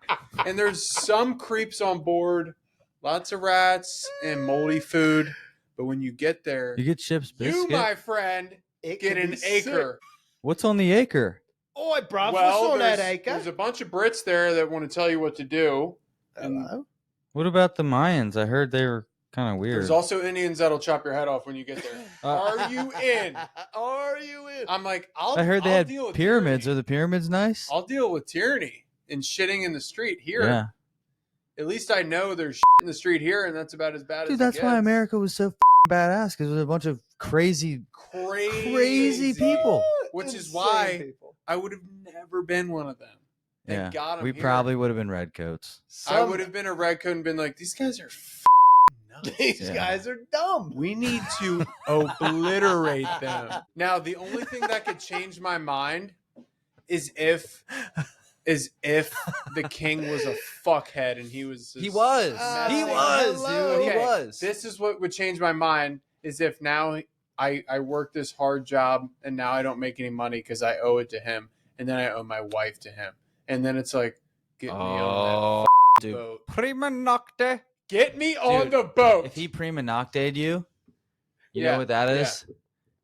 and there's some creeps on board, lots of rats and moldy food. But when you get there, You get chips biscuit. you, my friend, It get could an be acre. What's on the acre? Oi, bruv, Well, what's on that there's acre? a bunch of Brits there that want to tell you what to do. Hello? What about the Mayans? I heard they were kind of weird. There's also Indians that'll chop your head off when you get there. Are you in? Are you in? I'm like, I heard they I'll had deal with pyramids. tyranny. Are the pyramids nice? I'll deal with tyranny and shitting in the street here. Yeah. At least I know there's shit in the street here, and that's about as bad as Dude, it that's why gets. America was so badass, because there's a bunch of crazy people. Which is Insane why people. I would have never been one of them. Thank Yeah. God I'm We here. probably would have been redcoats. I would have been a redcoat and been like, these guys are nuts. These Yeah. guys are dumb. We need to obliterate them. Now, the only thing that could change my mind is if is if the king was a fuckhead and he was. He was. messing- He was, hello. dude. He Okay, was. This is what would change my mind. Is if now I work this hard job and now I don't make any money because I owe it to him, and then I owe my wife to him, and then it's like, get me on that dude. boat. Prima nocte. Get me on Dude, the boat. If he prima nocte'd you, you Yeah, know what that is?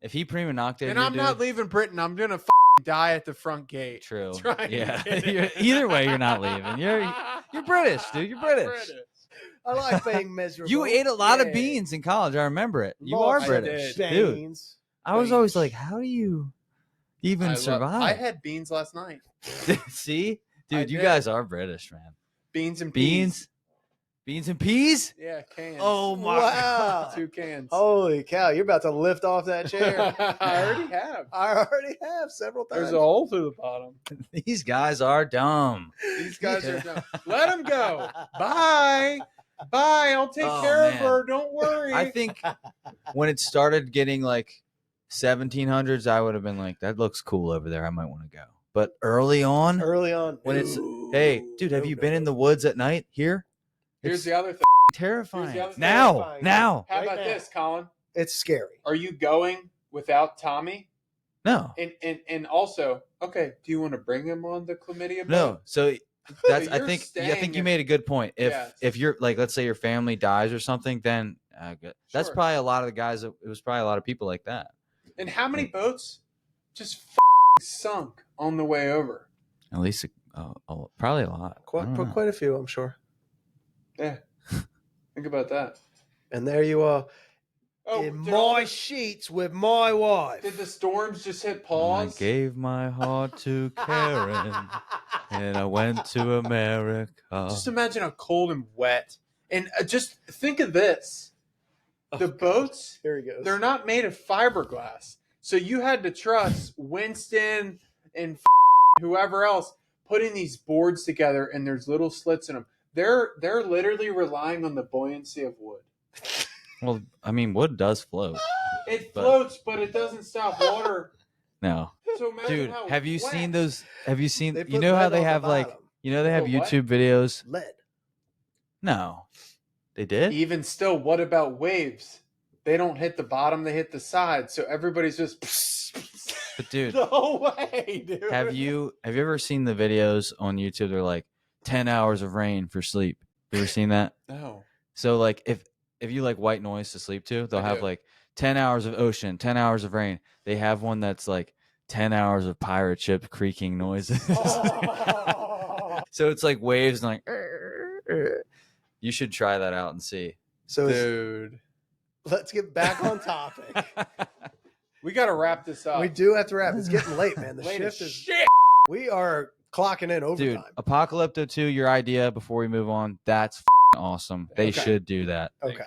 If he prima nocte'd then you, I'm not dude, leaving Britain. I'm gonna die at the front gate. True. Trying to Yeah. get it. Either way, you're not leaving. You're British, dude. You're I'm British. I like being miserable. You ate a lot of Yeah. beans in college. I remember it. You Lots are of British, did. dude. beans. I was always Beans. like, how do you even survive? I had beans last night. See, I dude, you did. guys are British, man. Beans and peas. Beans and peas. Yeah, cans. Oh my Wow. 2 cans. Holy cow! You're about to lift off that chair. I already have. I already have several times. There's a hole through the bottom. These guys are dumb. These guys are dumb. Let them go. Bye. Bye. I'll take Oh, care of man. her. Don't worry. I think when it started getting like 1700s, I would have been like, that looks cool over there. I might want to go. But early on, when it's, hey, dude, have you been in the woods at night here? Here's It's the other thing. terrifying. Here's the other thing. Now. How Right about now. this, Colin? It's scary. Are you going without Tommy? No. And also, okay, do you want to bring him on the chlamydia boat? No. So that's I you're think staying you in- made a good point. Yeah. If you're like, let's say your family dies or something, then that's Sure. probably a lot of the guys. It was probably a lot of people like that. And how many boats just sunk on the way over? At least probably a lot. I don't know. Quite a few, I'm sure. Yeah. Think about that. And there you are Oh, in did all my the- sheets with my wife. Did the storms just hit I pause? gave my heart to Karen, and I went to America. Just imagine how cold and wet. And just think of this. The boats, Here he goes. they're not made of fiberglass. So you had to trust Winston and whoever else putting these boards together, and there's little slits in them. They're literally relying on the buoyancy of wood. Well, I mean, wood does float. It But- floats, but it doesn't stop water. No, So imagine dude, how have you wet. seen those? Have you seen? They You put know how lead they on the have like, bottom. you know, they have Put what? YouTube videos. Lead. No, they did. Even still, what about waves? They don't hit the bottom; they hit the side. So everybody's just. But dude, No way, dude. have you ever seen the videos on YouTube? They're like 10 hours of rain for sleep. You ever seen that? No. So like if you like white noise to sleep to, they'll I have do. like 10 hours of ocean, 10 hours of rain. They have one that's like 10 hours of pirate ship creaking noises. So it's like waves and like you should try that out and see. So Dude, let's get back on topic. we got to wrap this up. We do have to wrap. It's getting late, man. The Late as shift is. shit. We are clocking in Dude, overtime. Apocalypto 2, your idea before we move on, that's awesome. They Okay. should do that. Okay,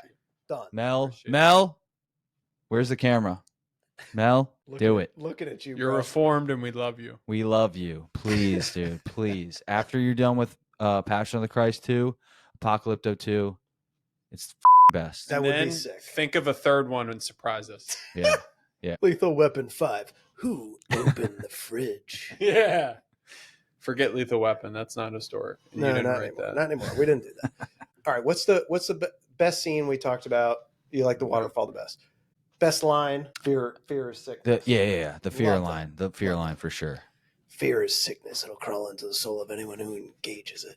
done. Appreciate it. Mel, where's the camera? Mel, do it. Looking at you, You're bro. reformed, and we love you. We love you. Please, dude. Please. After you're done with Passion of the Christ 2, Apocalypto 2, it's the best. That And would be then sick. Think of a third one and surprise us. Yeah. Lethal Weapon 5. Who opened the fridge? Yeah. Forget Lethal Weapon. That's not historic. You No, didn't not write anymore. that. Not anymore. We didn't do that. All right. What's the best scene we talked about? You like the waterfall the best? Best line? Fear is sickness. Yeah. The fear Love that. line. The fear line for sure. Fear is sickness. It'll crawl into the soul of anyone who engages it.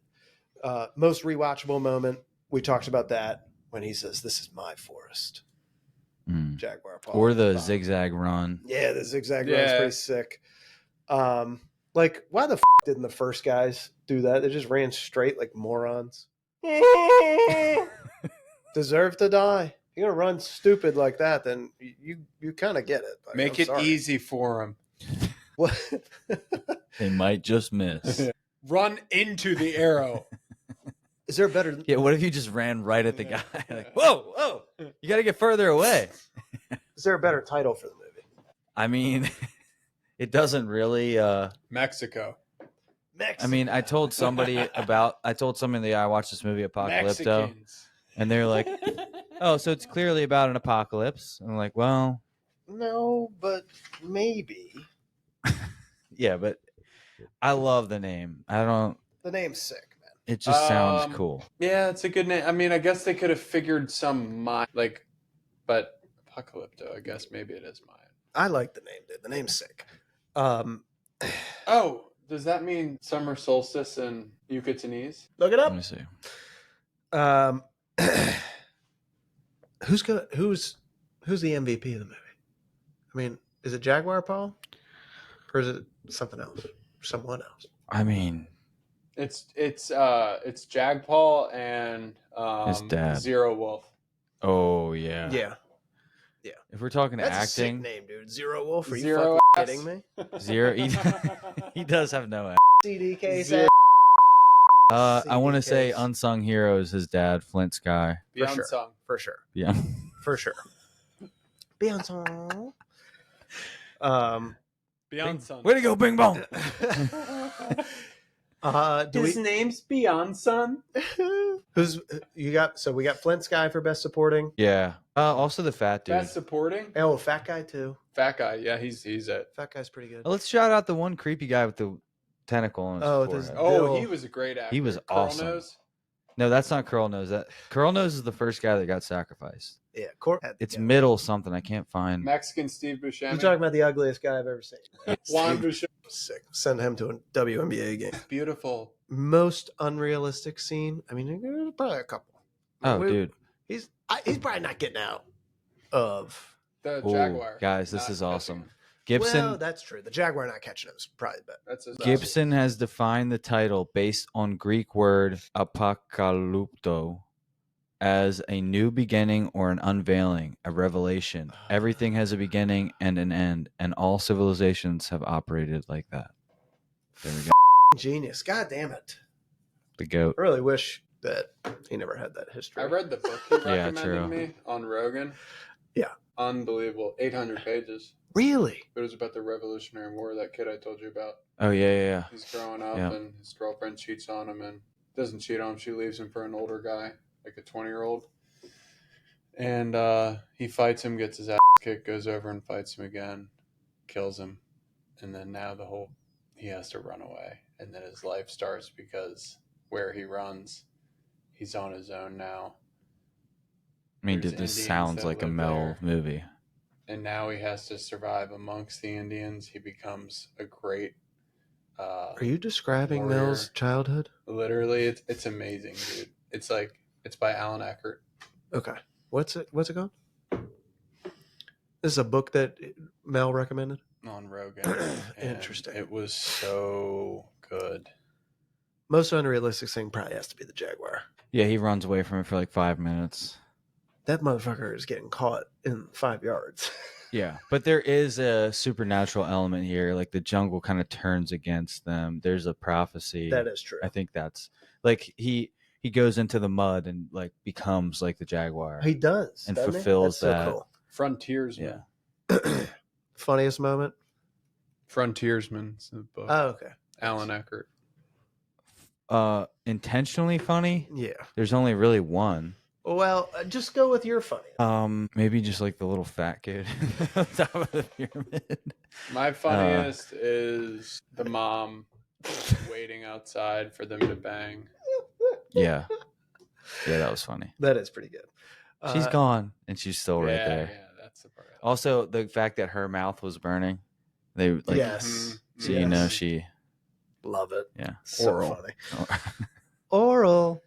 Most rewatchable moment. We talked about that when he says, "This is my forest." Mm. Jaguar Paw. Or the zigzag run. Yeah, the zigzag run's Yeah. pretty sick. Like, why the didn't the first guys do that? They just ran straight like morons. Deserve to die. You're gonna run stupid like that, then you kind of get it. Like, Make I'm it sorry. easy for him. What? They might just miss. Run into the arrow. Is there a better? Yeah, what if you just ran right at the guy? Like, whoa, you got to get further away. Is there a better title for the movie? I mean, it doesn't really. Mexico. I mean, I told somebody I watched this movie Apocalypto, Mexicans. and they're like, "Oh, so it's clearly about an apocalypse." I'm like, "Well, No, but maybe. yeah, but I love the name. I don't. The name's sick, man. It just sounds cool. Yeah, it's a good name. I mean, I guess they could have figured some Mayan, like, but Apocalypto, I guess maybe it is Mayan. I like the name, dude. The name's sick. Oh, does that mean summer solstice in Yucatanese? Look it Let up. me see. Who's the MVP of the movie? I mean, is it Jaguar Paul, or is it something else? Someone else? I mean, It's Jagpaul and His dad. Zero Wolf. oh yeah. Yeah. If we're talking That's a sick acting, name, dude. Zero Wolf. Are you Zero fucking ass. kidding me? Zero. He does have no. CDK Zero. I want to say CDKs. unsung heroes. His dad, Flint Sky. Beyond sure. Song. For sure. Yeah. For sure. Beyonce. Beyond Song. Way to go, Bing Bong. His name's Beyond Sun. Who's you got? So we got Flint Sky for best supporting. Yeah. Also the fat dude. Best supporting. Oh, fat guy too. Fat guy. Yeah, he's it. Fat guy's pretty good. Let's shout out the one creepy guy with the tentacle on his Oh, forehead. Oh, he was a great actor. He was Curl awesome. Nose. No, that's not Curl Nose. That Curl Nose is the first guy that got sacrificed. Yeah, It's middle something. I can't find. Mexican Steve Buscemi. You're talking about the ugliest guy I've ever seen. Juan Buscemi. Sick. Send him to a WNBA game. Beautiful. Most unrealistic scene. I mean, there's probably a couple. Oh, dude. He's probably not getting out of The Ooh, Jaguar. guys, this Not is catching awesome. him. Gibson Well, that's true. The Jaguar not catching him is probably better. That's his Gibson has defined the title based on Greek word apocalypto as a new beginning or an unveiling, a revelation. Everything has a beginning and an end, and all civilizations have operated like that. There we go. Genius. God damn it. The goat. I really wish that he never had that history. I read the book he Yeah, recommended true. me on Rogan. Yeah. Unbelievable. 800 pages. Really? It was about the Revolutionary War, that kid I told you about. Oh, yeah. He's growing up Yeah. and his girlfriend cheats on him and doesn't cheat on him. She leaves him for an older guy, like a 20-year-old. And he fights him, gets his ass kicked, goes over and fights him again, kills him. And then now he has to run away. And then his life starts because where he runs, he's on his own now. I mean, There's dude, this Indians sounds that like a live Mel there. movie. And now he has to survive amongst the Indians. He becomes a great Are you describing warrior. Mel's childhood? Literally, it's amazing, dude. It's by Alan Eckert. Okay. What's it called? This is a book that Mel recommended. On Rogan. And Interesting. It was so good. Most unrealistic thing probably has to be the Jaguar. Yeah, he runs away from it for like 5 minutes. That motherfucker is getting caught in 5 yards. Yeah, but there is a supernatural element here. Like the jungle kind of turns against them. There's a prophecy. That is true. I think that's like he goes into the mud and like becomes like the Jaguar. He does. And doesn't he? fulfills That's that. So cool. Frontiersman. Yeah. Funniest moment? Frontiersman is the book. Oh, okay. Alan Eckert. Intentionally funny. Yeah. There's only really one. Well, just go with your funny. Maybe just like the little fat kid on top of the pyramid. My funniest is the mom waiting outside for them to bang. Yeah, that was funny. That is pretty good. She's gone, and she's still right there. Yeah, that's the part. Also, the fact that her mouth was burning, they like, Yes. so Yes. you know she, Love it. yeah. So Oral. funny. Oral.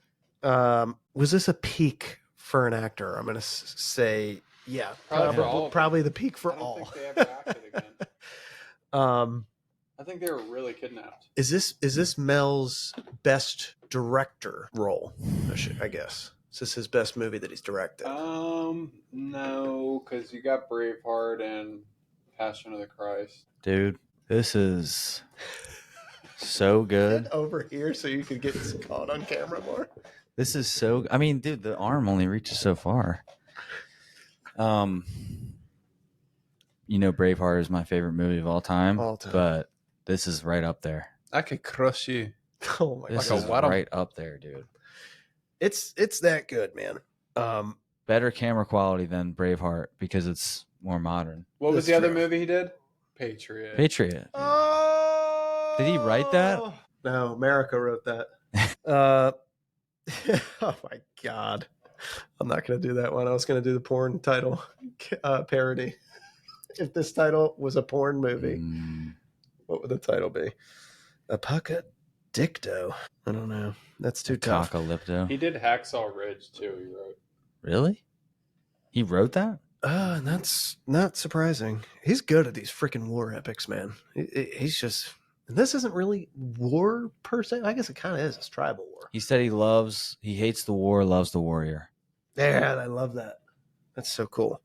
Was this a peak for an actor? I'm going to say, yeah. Probably for all of them. Probably the peak for I don't all. think they ever acted again. I think they were really kidnapped. Is this Mel's best director role? I guess. Is this his best movie that he's directed? No, because you got Braveheart and Passion of the Christ. Dude, this is so good. Get over here so you can get caught on camera more. This is so. I mean, dude, the arm only reaches so far. Braveheart is my favorite movie of all time. But this is right up there. I could crush you. Oh my This god, is right up there, dude. it's that good, man. Better camera quality than Braveheart because it's more modern. What was That's the other true. movie he did? Patriot. Patriot. Oh, Did he write that? No, America wrote that. Oh my God. I'm not going to do that one. I was going to do the porn title parody. If this title was a porn movie, what would the title be? Apocalypto. I don't know. That's too tough. Apocalypto. He did Hacksaw Ridge too. He wrote. Really? He wrote that? And that's not surprising. He's good at these freaking war epics, man. He's just. This isn't really war per se. I guess it kind of is. It's tribal war. He said he hates the war, loves the warrior. Yeah, I love that. That's so cool.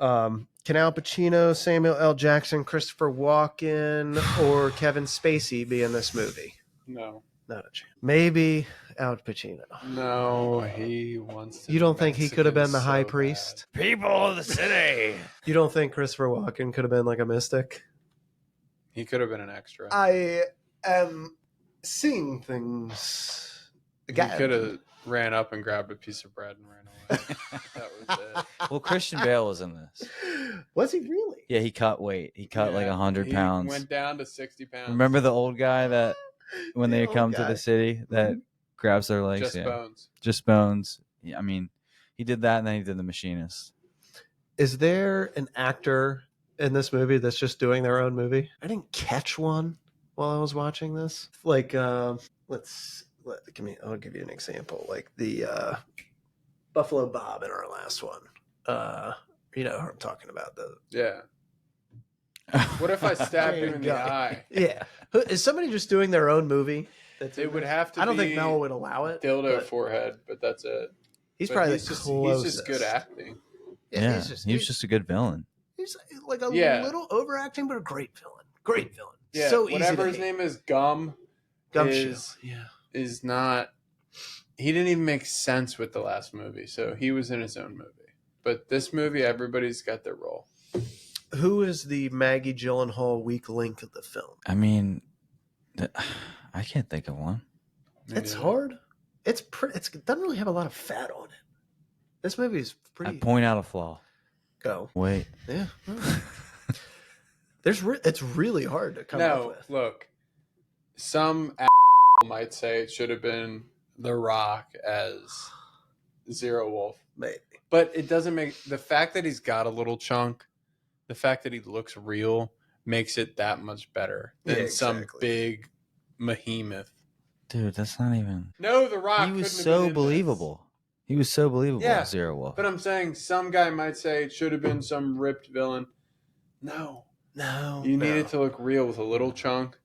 Can Al Pacino, Samuel L. Jackson, Christopher Walken, or Kevin Spacey be in this movie? No. Not a chance. Maybe Al Pacino. No, he wants to. You don't think he could have been the high priest? People of the city. You don't think Christopher Walken could have been like a mystic? He could have been an extra. I am seeing things. He could have ran up and grabbed a piece of bread and ran away. That was it. Well, Christian Bale was in this. Was he really? Yeah, he cut weight. He cut like 100 pounds. He went down to 60 pounds. Remember the old guy that when they come to the city that grabs their legs? Just bones. Just bones. Yeah, I mean, he did that and then he did The Machinist. Is there an actor in this movie that's just doing their own movie? I didn't catch one while I was watching this. Like, I'll give you an example. Like the Buffalo Bob in our last one. You know who I'm talking about. Yeah. What if I stabbed him in the eye? Yeah. Is somebody just doing their own movie? It would have to. I don't think Mel would allow it. Dildo forehead, but that's it. He's probably he's just good acting. Yeah, he was just a good villain. He's like a little overacting, but a great villain. Great villain. Yeah, so whatever his name is, Gumshoe is not. He didn't even make sense with the last movie, so he was in his own movie. But this movie, everybody's got their role. Who is the Maggie Gyllenhaal weak link of the film? I mean, I can't think of one. It's hard. It doesn't really have a lot of fat on it. This movie is pretty. I point out a flaw. Go. Wait. Yeah. It's really hard to come up with. Look, some might say it should have been The Rock as Zero Wolf. Maybe. But it doesn't make the fact that he's got a little chunk, the fact that he looks real makes it that much better than some big behemoth. Dude, that's not even. No, The Rock. He was so believable. He was so believable as Zero Wolf. But I'm saying some guy might say it should have been some ripped villain. No. You need it to look real with a little chunk.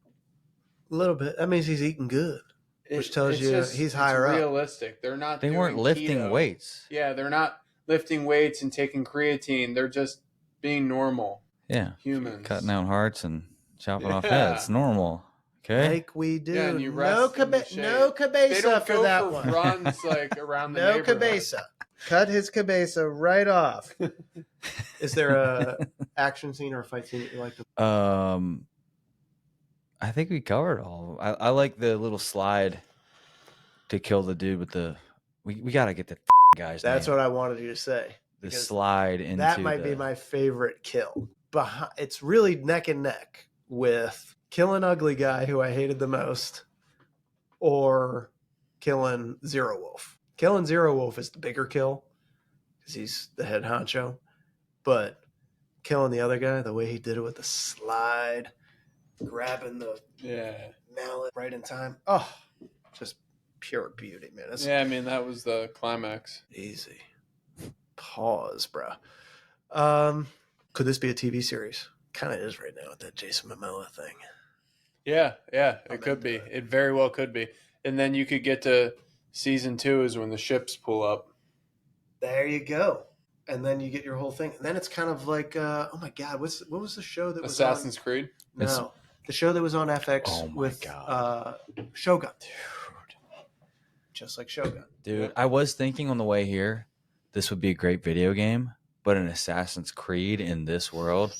A little bit. That means he's eating good. Which tells you he's higher up. Realistic. They weren't lifting weights. Yeah, they're not lifting weights and taking creatine. They're just being normal. Yeah. Humans. Cutting out hearts and chopping off heads. Normal. Okay. Like we do. Yeah, and you no cabeza for that one. Runs like around the neighborhood. No cabeza. Cut his cabeza right off. Is there a action scene or a fight scene that you like to? I think we covered all. I like the little slide to kill the dude with the. We got to get the guys. That's what I wanted you to say. The slide into that might be my favorite kill. It's really neck and neck with killing Ugly Guy, who I hated the most, or killing Zero Wolf. Killing Zero Wolf is the bigger kill because he's the head honcho, but killing the other guy, the way he did it with the slide, grabbing the mallet right in time. Oh, just pure beauty, man. I mean, that was the climax. Easy. Pause, bro. Could this be a TV series? Kind of is right now with that Jason Momoa thing. Yeah, it could be. It very well could be. And then you could get to season 2 is when the ships pull up. There you go. And then you get your whole thing. And then it's kind of like, oh my God, what was the show that was Assassin's Creed? No. The show that was on FX with Shogun. Dude. Just like Shogun. Dude, I was thinking on the way here, this would be a great video game, but an Assassin's Creed in this world,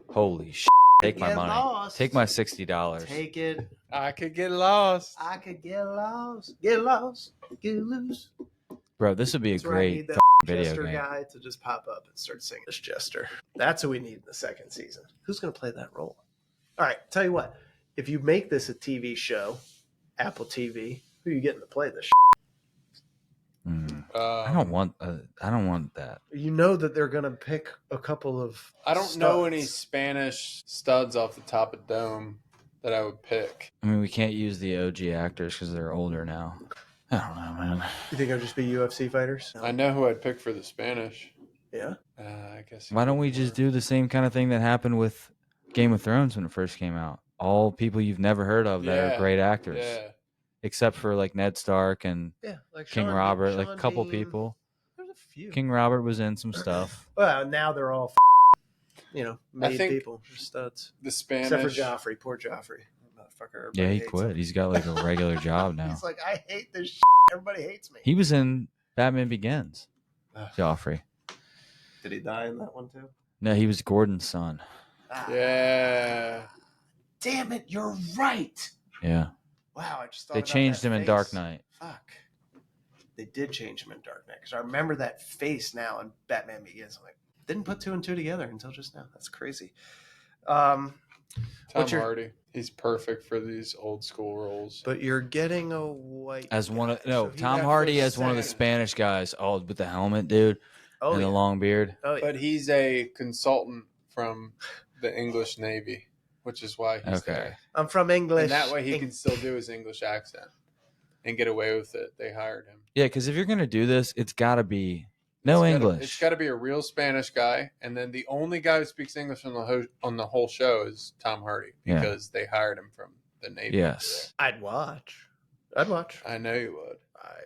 holy shit. Take my money. Lost. Take my $60. Take it. I could get lost. I could get lost. Get lost. Get loose. Bro, this would be a great video Jester game. Guy to just pop up and start singing this Jester. That's who we need in the second season. Who's going to play that role? All right, tell you what. If you make this a TV show, Apple TV, who are you getting to play this? I don't want that. You know that they're gonna pick a couple of. I don't know any Spanish studs off the top of dome that I would pick. I mean, we can't use the OG actors because they're older now. I don't know, man. You think it'll just be UFC fighters? I know who I'd pick for the Spanish. Yeah. I guess. Why don't we just do the same kind of thing that happened with Game of Thrones when it first came out? All people you've never heard of that are great actors. Yeah. Except for like Ned Stark and Like King Sean Robert, Sean like a couple Bean. people. There's a few. King Robert was in some stuff. Well, now they're all, made think people, studs. The Spanish. Except for Joffrey, poor Joffrey, motherfucker. Yeah, he quit. He's got like a regular job now. He's like, I hate this. Everybody hates me. He was in Batman Begins. Joffrey. Did he die in that one too? No, he was Gordon's son. Yeah. Damn it, you're right. Yeah. Wow, I just thought They changed him in Dark Knight. Fuck. They did change him in Dark Knight because I remember that face now in Batman Begins. I'm like, didn't put two and two together until just now. That's crazy. Tom Hardy. He's perfect for these old school roles. But you're getting a white As guy, one of so he Tom got Hardy for as one of the second. Spanish guys. Oh, with the helmet, dude, Oh, and yeah. the long beard. Oh, yeah. But he's a consultant from the English Navy, which is why he's there. I'm from English. And that way he can still do his English accent and get away with it. They hired him. Yeah, because if you're gonna do this, it's got to be English. It's got to be a real Spanish guy, and then the only guy who speaks English on the whole show is Tom Hardy because they hired him from the Navy. Yes, I'd watch. I know you would.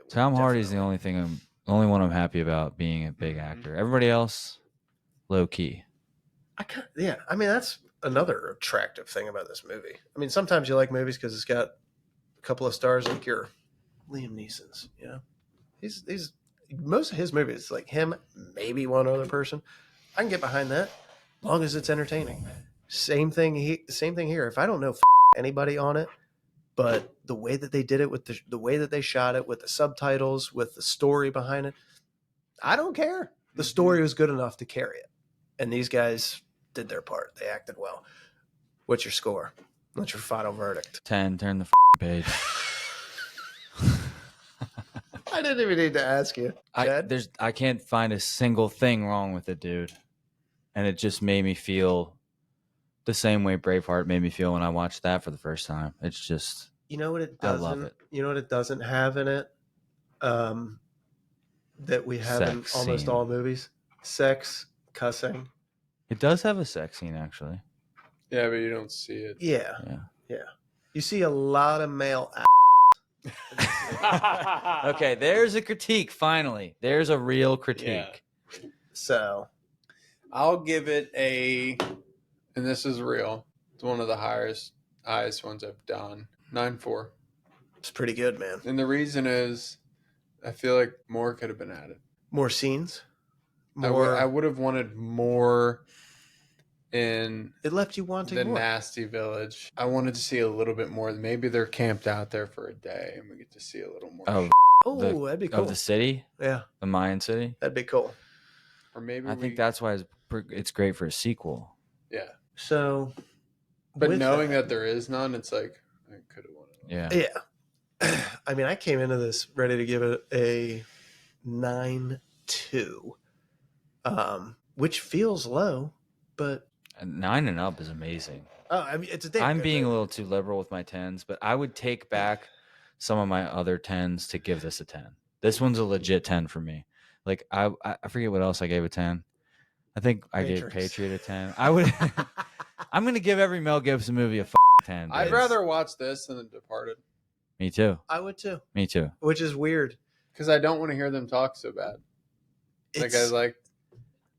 Tom Hardy's the only one I'm happy about being a big actor. Everybody else, low key. I mean, that's another attractive thing about this movie. I mean, sometimes you like movies because it's got a couple of stars like your Liam Neeson's. He's most of his movies like him, maybe one other person. I can get behind that, as long as it's entertaining. Same thing here. If I don't know anybody on it, but the way that they did it with the way that they shot it with the subtitles, with the story behind it, I don't care. The story was good enough to carry it, and these guys did their part. They acted well. What's your score? What's your final verdict? 10. Turn the page. I didn't even need to ask you. I can't find a single thing wrong with it, dude. And it just made me feel the same way Braveheart made me feel when I watched that for the first time. It's just, you know what it I doesn't. love it. You know what it doesn't have in it. That we have in almost all movies: sex, cussing. It does have a sex scene, actually. Yeah, but you don't see it. Yeah. You see a lot of male. Okay, there's a critique. Finally, there's a real critique. Yeah. So, I'll give it and this is real. It's one of the highest ones I've done. 9.4. it's pretty good, man. And the reason is, I feel like more could have been added. More scenes. I would have wanted more in It left you wanting the more. nasty village. I wanted to see a little bit more. Maybe they're camped out there for a day, and we get to see a little more. Oh, that'd be cool. Of the city, Yeah, the Mayan city. that'd be cool. Or maybe I think that's why it's great for a sequel. Yeah. So, But with knowing that there is none, it's like I could have wanted. Yeah. Yeah. I mean, I came into this ready to give it a 9.2, which feels low, but 9 and up is amazing. I mean, it's a damn I'm good being a movie. little too liberal with my 10s, but I would take back some of my other 10s to give this a 10. This one's a legit 10 for me. Like I forget what else I gave a 10. I think I gave Matrix. Patriot a 10. I would. I'm gonna give every Mel Gibson movie a 10. I'd dude. rather watch this than The Departed Me too. I would too, Me too. which is weird. because I don't want to hear them talk so bad.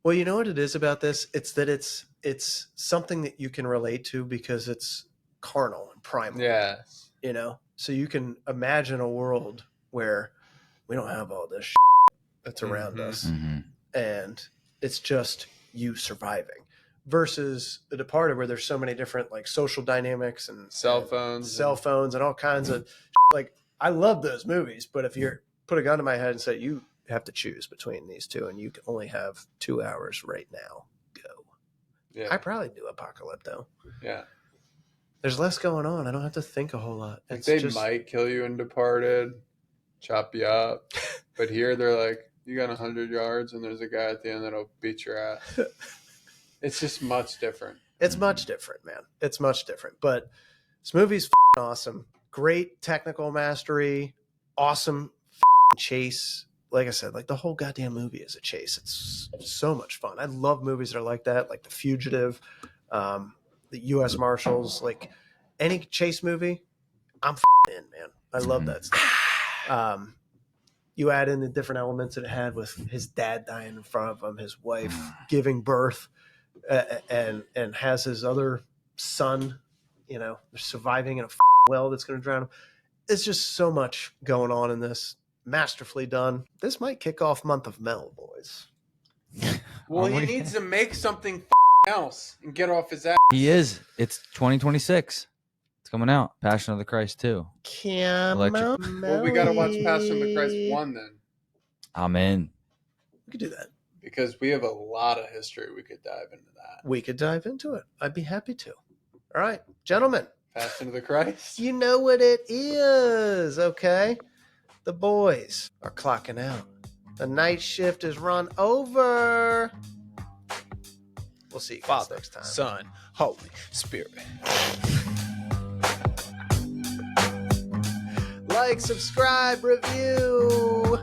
Well, you know what it is about this? It's that it's something that you can relate to because it's carnal and primal. Yeah. So you can imagine a world where we don't have all this that's around us, Mm-hmm. and it's just you surviving. Versus The Departed, where there's so many different like social dynamics and Cell phones and all kinds of like. I love those movies, but if you're put a gun to my head and say you have to choose between these two, and you can only have 2 hours right now, go. Yeah. I probably do Apocalypto. Yeah. There's less going on. I don't have to think a whole lot. Like It's they just might kill you in Departed, chop you up, but here they're like, you got 100 yards, and there's a guy at the end that'll beat your ass. It's just much different. It's much different, man. It's much different. But this movie's awesome. Great technical mastery. Awesome chase. Like I said, like the whole goddamn movie is a chase. It's so much fun. I love movies that are like that, like The Fugitive, the U.S. Marshals, like any chase movie. I'm in, man. I love that stuff. You add in the different elements that it had with his dad dying in front of him, his wife giving birth, and has his other son, surviving in a well that's going to drown him. It's just so much going on in this. Masterfully done. This might kick off month of Mel, boys. Well, he needs to make something else and get off his ass. He is. It's 2026. It's coming out. Passion of the Christ 2. Electric. Well, we got to watch Passion of the Christ 1 then. I'm in. We could do that. Because we have a lot of history we could dive into that. We could dive into it. I'd be happy to. All right, gentlemen. Passion of the Christ. You know what it is, okay? The boys are clocking out. The night shift is run over. We'll see you guys Father, next time. Son, Holy Spirit. Like, subscribe, review.